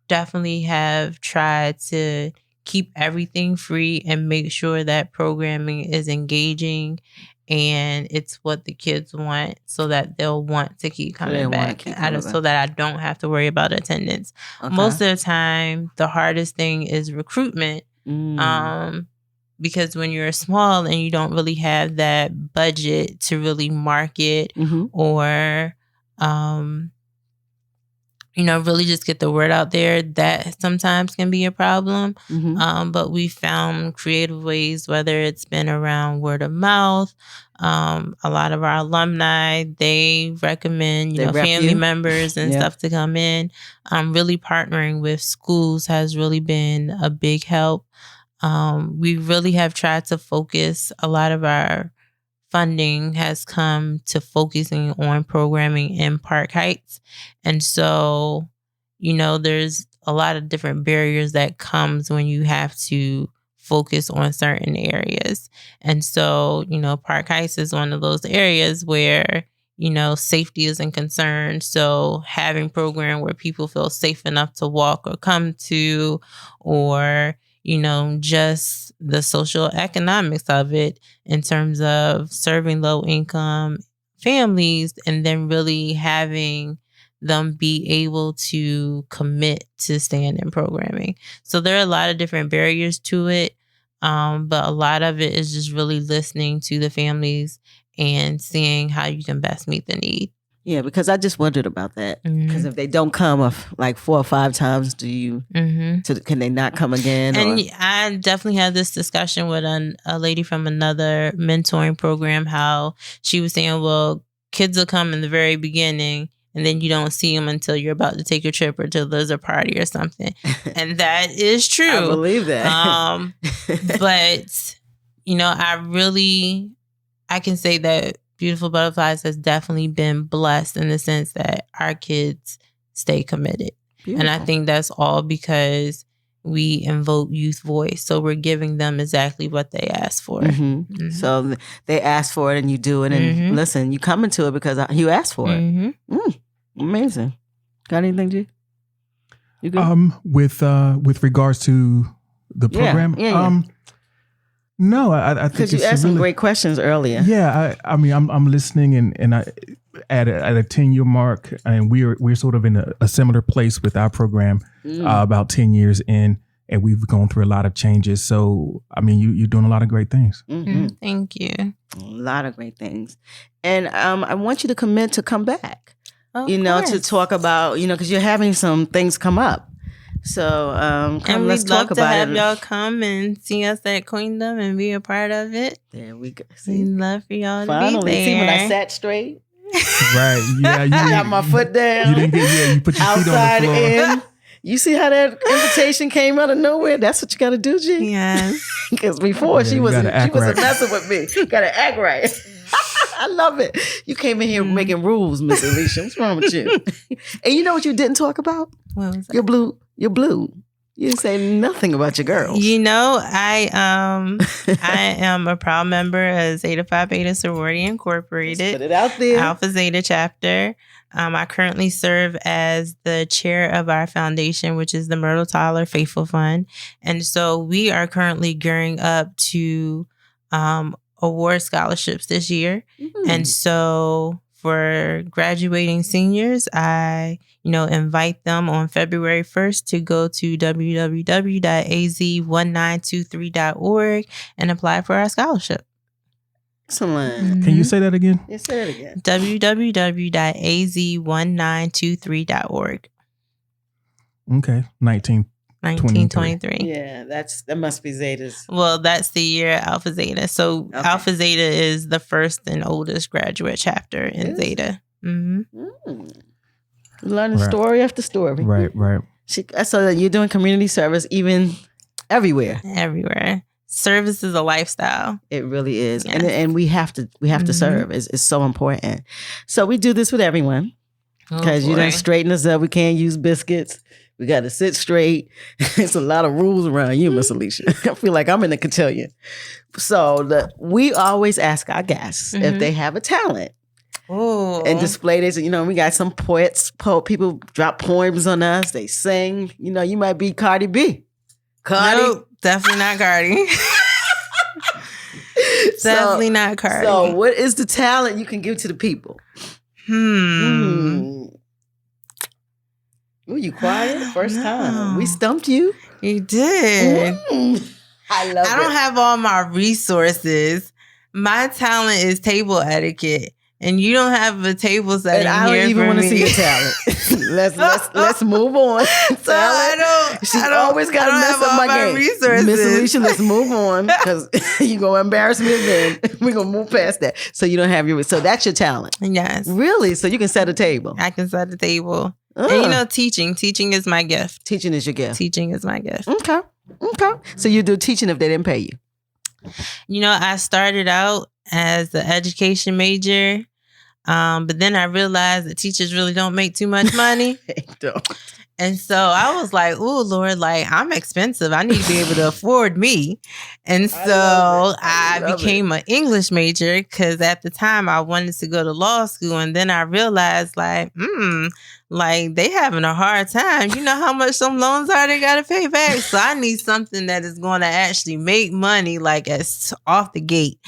definitely have tried to keep everything free and make sure that programming is engaging and it's what the kids want, so that they'll want to keep coming back. So that I don't have to worry about attendance. Okay. Most of the time, the hardest thing is recruitment. Because when you're small and you don't really have that budget to really market or really just get the word out there, that sometimes can be a problem. But we found creative ways, whether it's been around word of mouth. A lot of our alumni, they recommend, family members and stuff to come in. Really partnering with schools has really been a big help. We really have tried to focus. A lot of our funding has come to focusing on programming in Park Heights. And so, there's a lot of different barriers that comes when you have to focus on certain areas. And so, Park Heights is one of those areas where, safety isn't concerned. So having program where people feel safe enough to walk or come to, or just the social economics of it in terms of serving low income families, and then really having them be able to commit to staying in programming. So there are a lot of different barriers to it. But a lot of it is just really listening to the families and seeing how you can best meet the need. Yeah, because I just wondered about that. Because if they don't come like 4 or 5 times, can they not come again? And I definitely had this discussion with a lady from another mentoring program, how she was saying, well, kids will come in the very beginning and then you don't see them until you're about to take a trip or till there's a party or something. And that is true. I believe that. But, I can say that Beautiful Butterflies has definitely been blessed in the sense that our kids stay committed. Beautiful. And I think that's all because we invoke youth voice. So we're giving them exactly what they asked for. So they ask for it and you do it. And listen, you come into it because you asked for it. Amazing. Got anything, G? You good? With regards to the program? No, I think because you asked some great questions earlier. Yeah, I'm listening, and I at a 10-year mark, and we're sort of in a similar place with our program, about 10 years in, and we've gone through a lot of changes. So, you're doing a lot of great things. Thank you. A lot of great things, and I want you to commit to come back. Of course. To talk about, because you're having some things come up. So, let's talk about it. And we'd love to have y'all come and see us at Queendom and be a part of it. There we go. We'd love for y'all Finally, to be there. See when I sat straight? Right. Yeah. You got my foot down. You didn't get, you put your outside feet on the floor. In. You see how that invitation came out of nowhere? That's what you got to do, G. Yes. Because before she wasn't messing with me. Got to act right. I love it. You came in here making rules, Miss Alicia. What's wrong with you? And you know what you didn't talk about? What was that? You're blue. You didn't say nothing about your girls. You know, I am a proud member of Zeta Phi Beta Sorority Incorporated. Let's put it out there. Alpha Zeta chapter. I currently serve as the chair of our foundation, which is the Myrtle Tyler Faithful Fund. And so we are currently gearing up to award scholarships this year. And so for graduating seniors, I invite them on February 1st to go to www.az1923.org and apply for our scholarship. Excellent. Can you say that again? Yeah, say it again. www.az1923.org. Okay. 1923. Yeah, that must be Zeta's. Well, that's the year Alpha Zeta. So Alpha Zeta is the first and oldest graduate chapter in Zeta. Learning story after story. Right. So that you're doing community service even everywhere. Everywhere. Service is a lifestyle. It really is. Yes. And we have to serve. It's so important. So we do this with everyone. Because you done straighten us up. We can't use biscuits. We got to sit straight. It's a lot of rules around you, Miss Alicia. I feel like I'm in the cotillion. So we always ask our guests if they have a talent. Ooh. And display this. We got some people drop poems on us. They sing. You might be Cardi B. Nope, definitely not Cardi. Definitely not Cardi. So what is the talent you can give to the people? Ooh, you quiet? First time. We stumped you. You did. I love it. I don't have all my resources. My talent is table etiquette. And you don't have a table setting here. And I don't even want to see your talent. Let's move on. So She always got to mess up my game. Resources. Miss Alicia, let's move on because you're going to embarrass me again. We're going to move past that. So you don't have so that's your talent. Yes. Really? So you can set a table. I can set a table. And teaching is my gift. Teaching is your gift. Teaching is my gift. Okay. So you do teaching if they didn't pay you. I started out as an education major, but then I realized that teachers really don't make too much money. They don't. And so I was like, "Ooh, Lord, I'm expensive. I need to be able to afford me." And so I became an English major because at the time I wanted to go to law school, and then I realized, they having a hard time. You know how much some loans are they got to pay back. So I need something that is going to actually make money, as off the gate.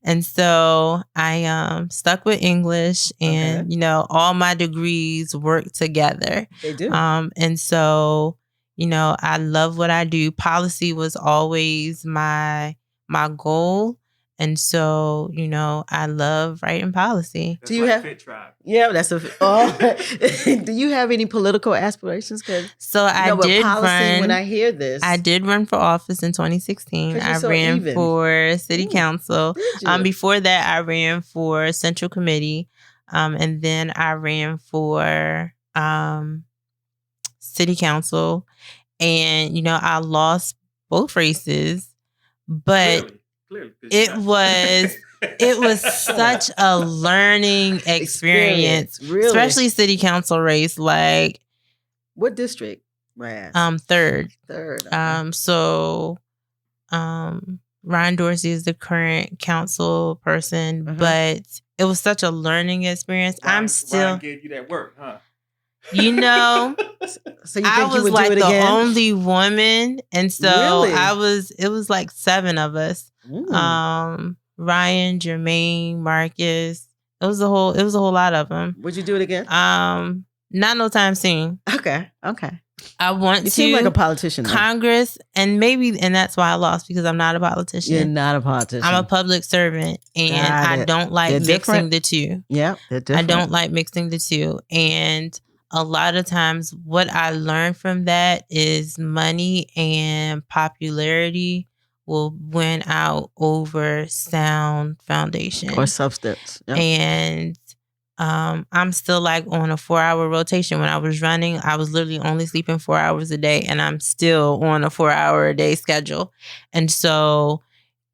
And so I stuck with English, and all my degrees work together. They do. And so, I love what I do. Policy was always my goal. And so, I love writing policy. Do you have Fit Tribe? Yeah, that's do you have any political aspirations? So I did run. When I hear this, I did run for office in 2016. I ran for city council. Before that, I ran for central committee, and then I ran for city council. And I lost both races, but. Clearly, it was such a learning experience, really. Especially city council race. What district? Right. Third. Okay. So Ryan Dorsey is the current council person, but it was such a learning experience. Ryan gave you that work, huh? So you think I was you would do it the again? only woman, and so really? it was 7 of us. Ryan, Jermaine, Marcus. It was a whole lot of them. Would you do it again? Not no time soon. Okay. I want you to seem like a politician. Congress, and that's why I lost, because I'm not a politician. You're not a politician. I'm a public servant, and I don't like mixing the two. Yeah, they're different. I don't like mixing the two. And a lot of times what I learned from that is money and popularity will win out over sound foundation or substance. Yep. And I'm still on a 4-hour rotation. When I was running, I was literally only sleeping 4 hours a day, and I'm still on a 4-hour a day schedule. And so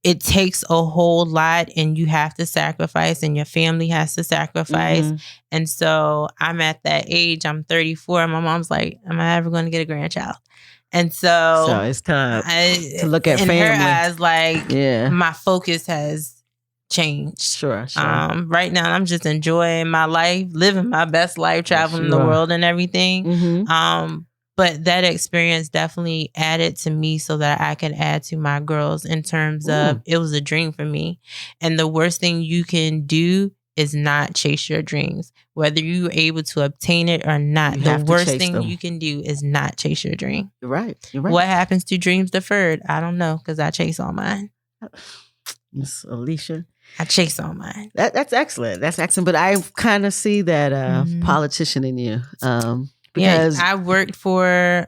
it takes a whole lot, and you have to sacrifice, and your family has to sacrifice. And so I'm at that age, I'm 34, and my mom's like, am I ever going to get a grandchild? And so it's time to look at in family. her eyes, like Yeah. my focus has changed. Sure. Right now I'm just enjoying my life, living my best life, traveling the world and everything. Mm-hmm. But that experience definitely added to me so that I can add to my girls in terms of it was a dream for me. And the worst thing you can do is not chase your dreams. Whether you're able to obtain it or not, the worst thing you can do is not chase your dream. You're right. What happens to dreams deferred? I don't know, because I chase all mine. Miss Alicia. I chase all mine. That's excellent. That's excellent. But I kind of see that politician in you. Because I worked for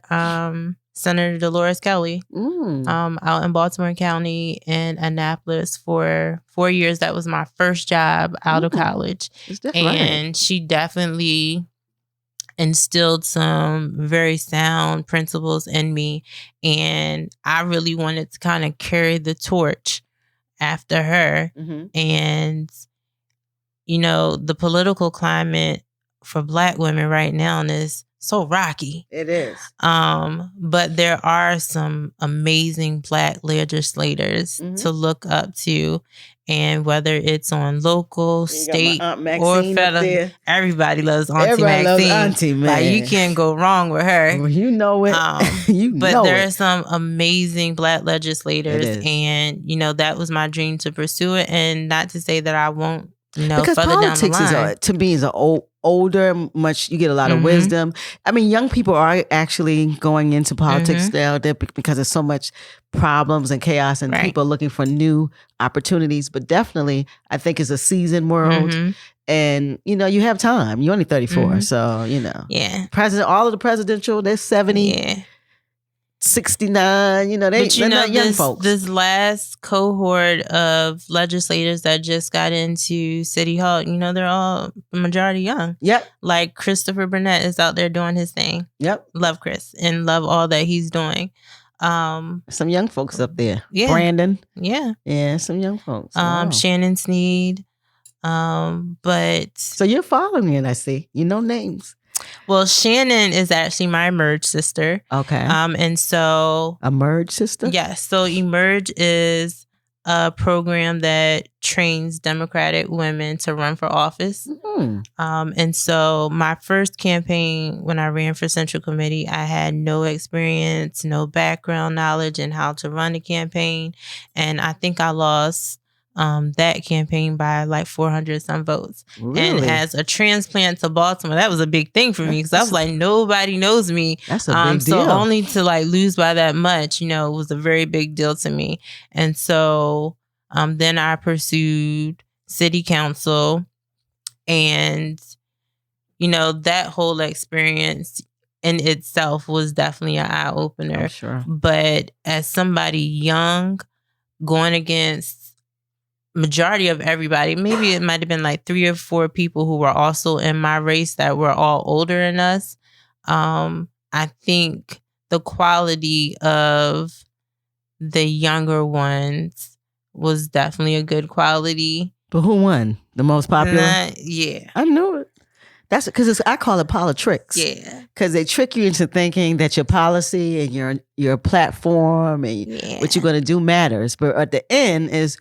Senator Dolores Kelly out in Baltimore County in Annapolis for 4 years. That was my first job out of college. And she definitely instilled some very sound principles in me. And I really wanted to kind of carry the torch after her. And, the political climate for Black women right now is so rocky. It is. But there are some amazing Black legislators to look up to. And whether it's on local, state, or federal, everybody loves Auntie Maxine. Loves Auntie, man. Like, you can't go wrong with her. Well, you know it. But there are some amazing Black legislators. And, that was my dream to pursue it. And not to say that I won't, because further politics down the line. to me is older, you get a lot of wisdom. I mean, young people are actually going into politics now because there's so much problems and chaos and people looking for new opportunities. But definitely, I think it's a seasoned world. And, you have time. You're only 34. So, Yeah. All of the presidential, they're 70. Yeah. 69, they're not young folks. This last cohort of legislators that just got into City Hall, they're all majority young. Yep. Like Christopher Burnett is out there doing his thing. Yep. Love Chris and love all that he's doing. Some young folks up there. Yeah. Brandon. Yeah. Yeah, some young folks. Shannon Sneed. But so you're following it, I see. You know names. Well, Shannon is actually my Emerge sister. Okay. And so Emerge sister? Yes. So Emerge is a program that trains Democratic women to run for office. And so my first campaign, when I ran for Central Committee, I had no experience, no background knowledge in how to run a campaign. And I think I lost that campaign by like 400 some votes. Really? And as a transplant to Baltimore, that was a big thing for me because I was like, nobody knows me. That's a big deal. So only to like lose by that much, was a very big deal to me. And so then I pursued city council, and that whole experience in itself was definitely an eye opener. Sure. But as somebody young going against majority of everybody, maybe it might have been like 3 or 4 people who were also in my race that were all older than us. I think the quality of the younger ones was definitely a good quality. But who won? The most popular? Yeah. I knew it. That's because I call it politics. Yeah. Because they trick you into thinking that your policy and your platform and what you're going to do matters. But at the end is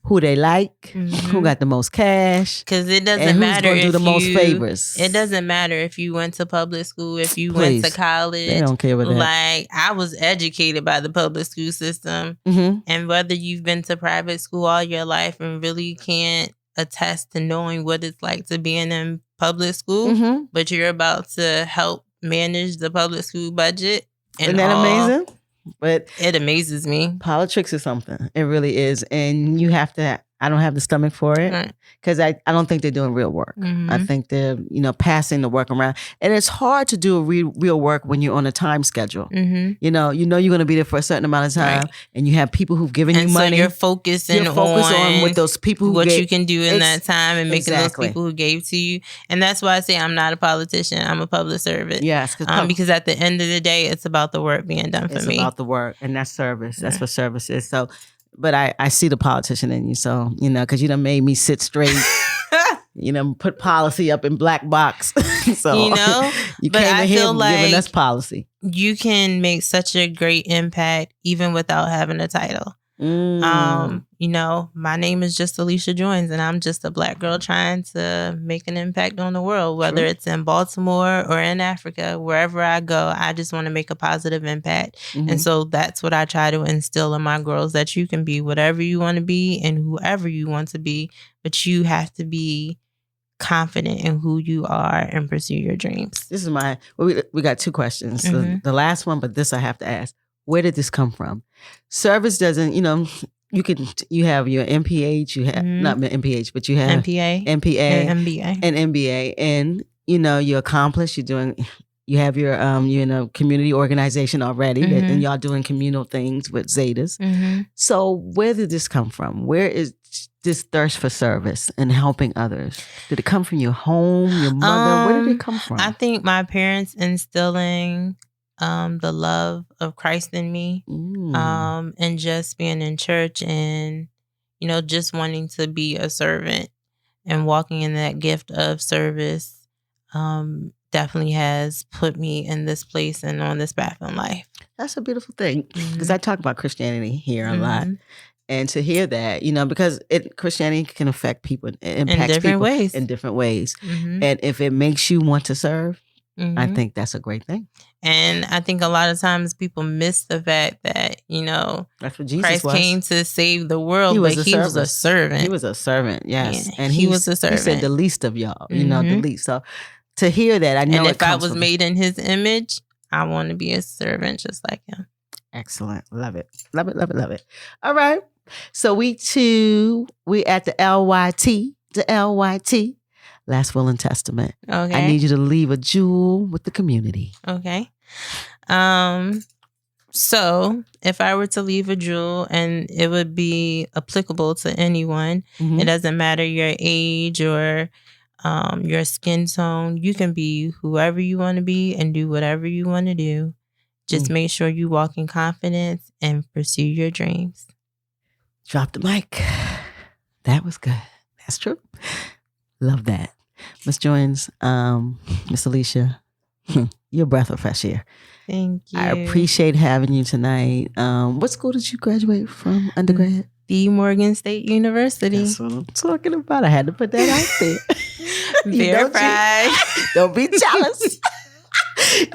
who they like, who got the most cash, because it doesn't matter who's if do the most favors. It doesn't matter if you went to public school, if you went to college. They don't care about that. Like, I was educated by the public school system, and whether you've been to private school all your life and really can't attest to knowing what it's like to be in public school, but you're about to help manage the public school budget. Isn't that amazing? But it amazes me. Politics is something. It really is. And you have to, I don't have the stomach for it because I don't think they're doing real work. I think they're, passing the work around. And it's hard to do real work when you're on a time schedule. You know you're going to be there for a certain amount of time and you have people who've given you money. So you're focusing on with those people who what you can do in that time and making those people who gave to you. And that's why I say I'm not a politician. I'm a public servant. Yes. Because at the end of the day, it's about the work being done for me. It's about the work, and that's service. That's what service is. So, but I see the politician in you. So, because you done made me sit straight. put policy up in black box. So you but came I in here feel like giving us policy. You can make such a great impact even without having a title. My name is just Alicia Joynes, and I'm just a Black girl trying to make an impact on the world, whether it's in Baltimore or in Africa. Wherever I go, I just want to make a positive impact. And so that's what I try to instill in my girls, that you can be whatever you want to be and whoever you want to be, but you have to be confident in who you are and pursue your dreams. This is we got 2 questions. The last one, but this I have to ask. Where did this come from? Service doesn't, you have your MPH, you have not MPH, but you have MPA and MBA, and you accomplished. You have your community organization already, and y'all doing communal things with Zetas. So where did this come from? Where is this thirst for service and helping others? Did it come from your home, your mother? Where did it come from? I think my parents instilling the love of Christ in me, and just being in church and, just wanting to be a servant and walking in that gift of service, definitely has put me in this place and on this path in life. That's a beautiful thing, because I talk about Christianity here a lot. And to hear that, because Christianity can affect people, it impacts different ways. In different ways. And if it makes you want to serve, I think that's a great thing. And I think a lot of times people miss the fact that, that's what Jesus Christ was. came to save the world, but he was a servant. He was a servant, yes. Yeah, and he was a servant. He said the least of y'all, the least. So to hear that, I know and it if I comes was from made in his image, I want to be a servant just like him. Excellent. Love it. Love it, love it, love it. All right. So we at the LYT, Last Will and Testament. Okay. I need you to leave a jewel with the community. Okay. So if I were to leave a jewel, and it would be applicable to anyone, it doesn't matter your age or your skin tone. You can be whoever you want to be and do whatever you want to do. Just make sure you walk in confidence and pursue your dreams. Drop the mic. That was good. That's true. Love that. Miss Joynes, Miss Alicia, you're a breath of fresh air. Thank you. I appreciate having you tonight. What school did you graduate from, undergrad? The Morgan State University. That's what I'm talking about. I had to put that out there. Verified. Don't be jealous.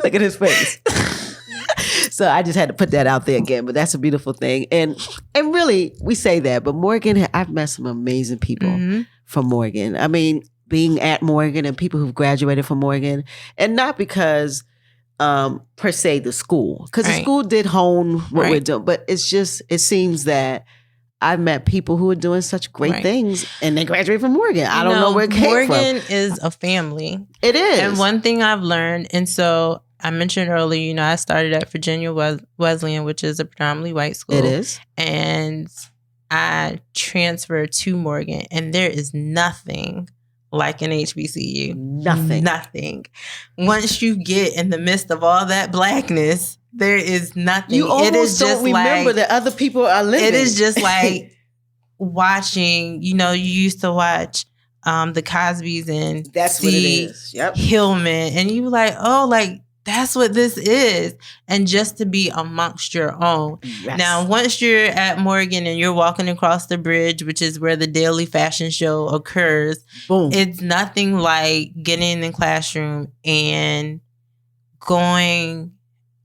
Look at his face. So I just had to put that out there again, but that's a beautiful thing. And really, we say that, but Morgan, I've met some amazing people from Morgan. I mean, being at Morgan and people who've graduated from Morgan, and not because per se the school, because the school did hone what we're doing, but it seems that I've met people who are doing such great things, and they graduate from Morgan. I don't know where it came from. Morgan is a family. It is. And one thing I've learned, and so I mentioned earlier, I started at Virginia Wesleyan, which is a predominantly white school. It is. And I transferred to Morgan, and there is nothing like an HBCU. Nothing. Once you get in the midst of all that blackness, there is nothing. You almost don't remember that other people are living. It is just like watching, you used to watch the Cosbys and that's what it is. Yep. Hillman, and you were like, oh, like that's what this is. And just to be amongst your own. Yes. Now, once you're at Morgan and you're walking across the bridge, which is where the daily fashion show occurs, boom, it's nothing like getting in the classroom and going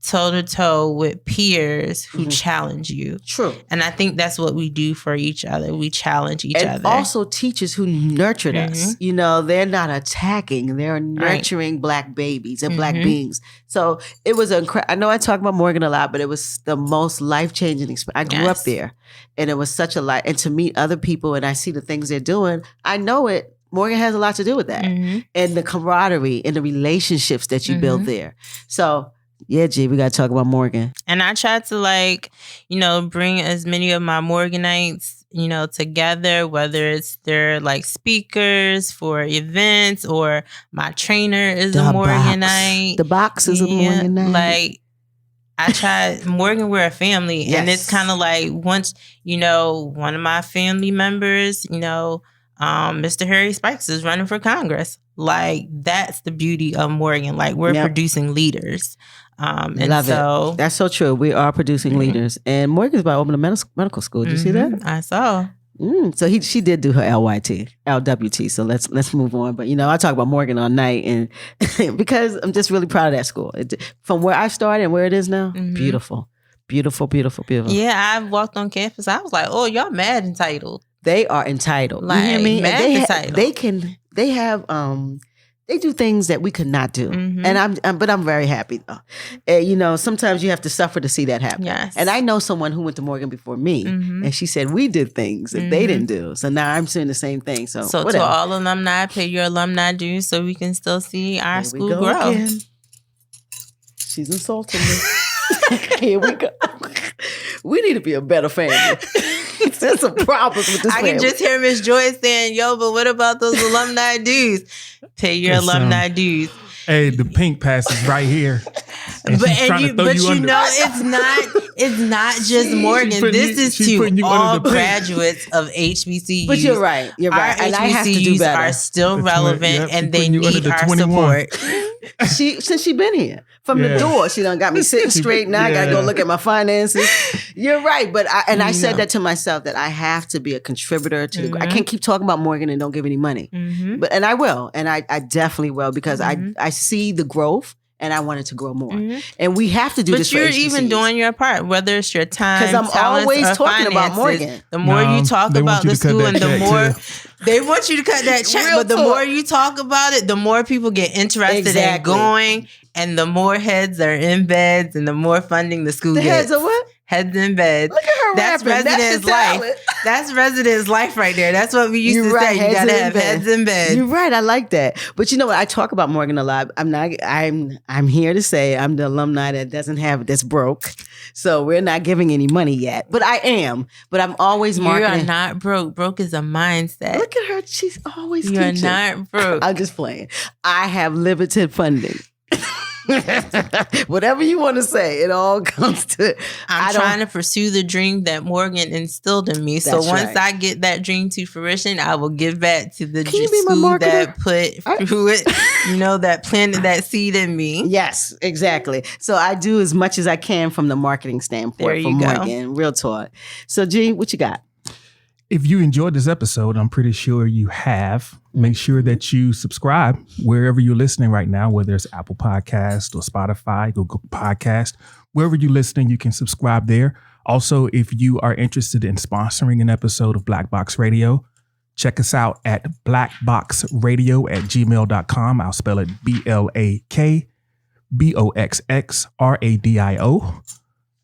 toe-to-toe with peers who challenge you. True. And I think that's what we do for each other. We challenge each other. And also teachers who nurtured us. They're not attacking. They're nurturing Black babies and Black beings. So it was I know I talk about Morgan a lot, but it was the most life-changing experience. I grew up there, and it was such a life. And to meet other people and I see the things they're doing, I know it. Morgan has a lot to do with that. And the camaraderie and the relationships that you build there. So yeah, G, we got to talk about Morgan. And I tried to bring as many of my Morganites, together, whether it's their speakers for events or my trainer is a Morganite. The box is a Morganite. I tried Morgan, we're a family. And it's kind of like once, one of my family members, Mr. Harry Spikes is running for Congress. Like, that's the beauty of Morgan. Like, we're producing leaders. And Love it. That's so true. We are producing leaders. And Morgan's about to open a medical school. Did you see that? I saw. So she did do her LWT. So let's move on. But I talk about Morgan all night, and because I'm just really proud of that school. From where I started and where it is now, beautiful, beautiful, beautiful, beautiful. Yeah, I walked on campus. I was like, oh, y'all mad entitled. They are entitled. Like, you hear me? Mad entitled. They do things that we could not do. And but I'm very happy though. Sometimes you have to suffer to see that happen. Yes. And I know someone who went to Morgan before me, and she said we did things that they didn't do. So now I'm saying the same thing. So whatever. To all alumni, pay your alumni dues so we can still see our school grow. Again. She's insulting me. Here we go. We need to be a better family. There's some problems with this family. I can just hear Miss Joyce saying, yo, but what about those alumni dues? Pay your alumni dues. Hey, the pink pass is right here. And it's not just Morgan. This is to all graduates of HBCUs. But you're right. You're right. And I have to do better. Are still relevant and they need our 21. Support. Since she been here. From the door, she done got me sitting straight. Now I gotta go look at my finances. You're right, but I said that to myself that I have to be a contributor to. I can't keep talking about Morgan and don't give any money, but I will, and I definitely will because I see the growth. And I wanted to grow more. And we have to do this for HBCUs. But you're even doing your part, whether it's your time, because I'm always talking finances, about Morgan. The more you talk about the school and the more they want you to cut that check, but the more you talk about it, the more people get interested in going, and the more heads are in beds and the more funding the school gets. Heads are what? Heads in bed. Look at her That's rapping. residence life. That's residence life right there. That's what we used to say. You gotta have heads in bed. You're right. I like that. But you know what? I talk about Morgan a lot. I'm here to say I'm the alumni that's broke. So we're not giving any money yet. But I am. But I'm always marketing. You are not broke. Broke is a mindset. Look at her. She's always You're teaching. not broke. I'm just playing. I have limited funding. Whatever you want to say, it all comes to. I'm trying to pursue the dream that Morgan instilled in me. So once I get that dream to fruition, I will give back to the school that put through it, that planted that seed in me. Yes, exactly. So I do as much as I can from the marketing standpoint for Morgan. Real talk. So G, what you got? If you enjoyed this episode, I'm pretty sure you have. Make sure that you subscribe wherever you're listening right now, whether it's Apple Podcast or Spotify, Google Podcast, wherever you're listening, you can subscribe there. Also, if you are interested in sponsoring an episode of Black Box Radio, check us out at blackboxradio@gmail.com. I'll spell it BLAKBOXXRADIO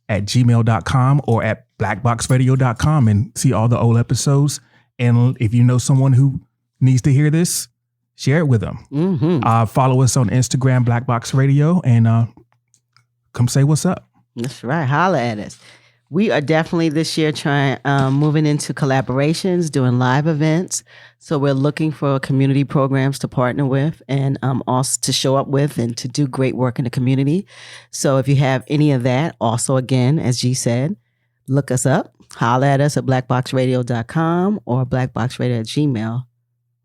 @gmail.com or at blackboxradio.com and see all the old episodes. And if you know someone who needs to hear this, share it with them. Follow us on Instagram, Black Box Radio, and come say what's up. That's right. Holla at us. We are definitely this year moving into collaborations, doing live events. So we're looking for community programs to partner with and also to show up with and to do great work in the community. So if you have any of that, also again, as G said, look us up, holla at us at blackboxradio.com or blackboxradio@gmail.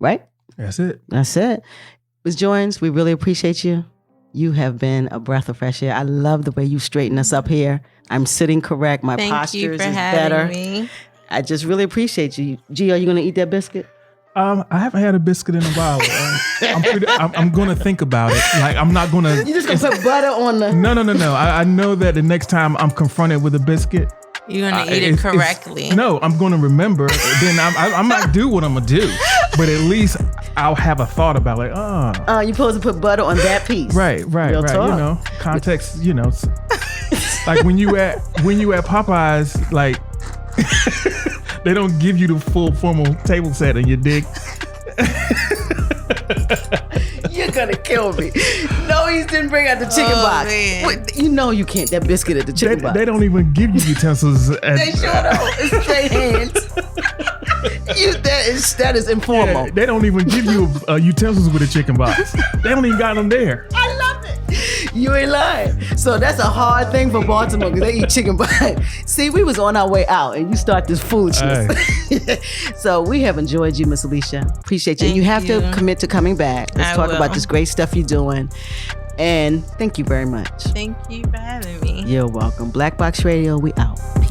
Right? That's it. That's it. Ms. Joynes, we really appreciate you. You have been a breath of fresh air. I love the way you straighten us up here. I'm sitting correct. My posture is better. Me. I just really appreciate you. G, are you going to eat that biscuit? I haven't had a biscuit in a while. I'm going to think about it. Like, I'm not going to. You just going to put butter on the. No. I know that the next time I'm confronted with a biscuit, you're going to eat it correctly. No, I'm going to remember. Then I might do what I'm going to do. But at least I'll have a thought about like, you're supposed to put butter on that piece. Right. Real talk. Context, like when you at Popeyes, like they don't give you the full formal table set and you dig. You're gonna kill me. No, he didn't bring out the chicken box. Wait, you can't. That biscuit at the chicken box. They don't even give you utensils. They sure don't. It's straight hands. That is informal. Yeah, they don't even give you utensils with a chicken box. They don't even got them there. I love it. You ain't lying. So that's a hard thing for Baltimore because they eat chicken. But see, we was on our way out and you start this foolishness. So we have enjoyed you, Miss Alicia. Appreciate you. Thank You have you. to commit to coming back. Let's talk about this great stuff you're doing. And thank you very much. Thank you for having me. You're welcome. Black Box Radio, we out. Peace.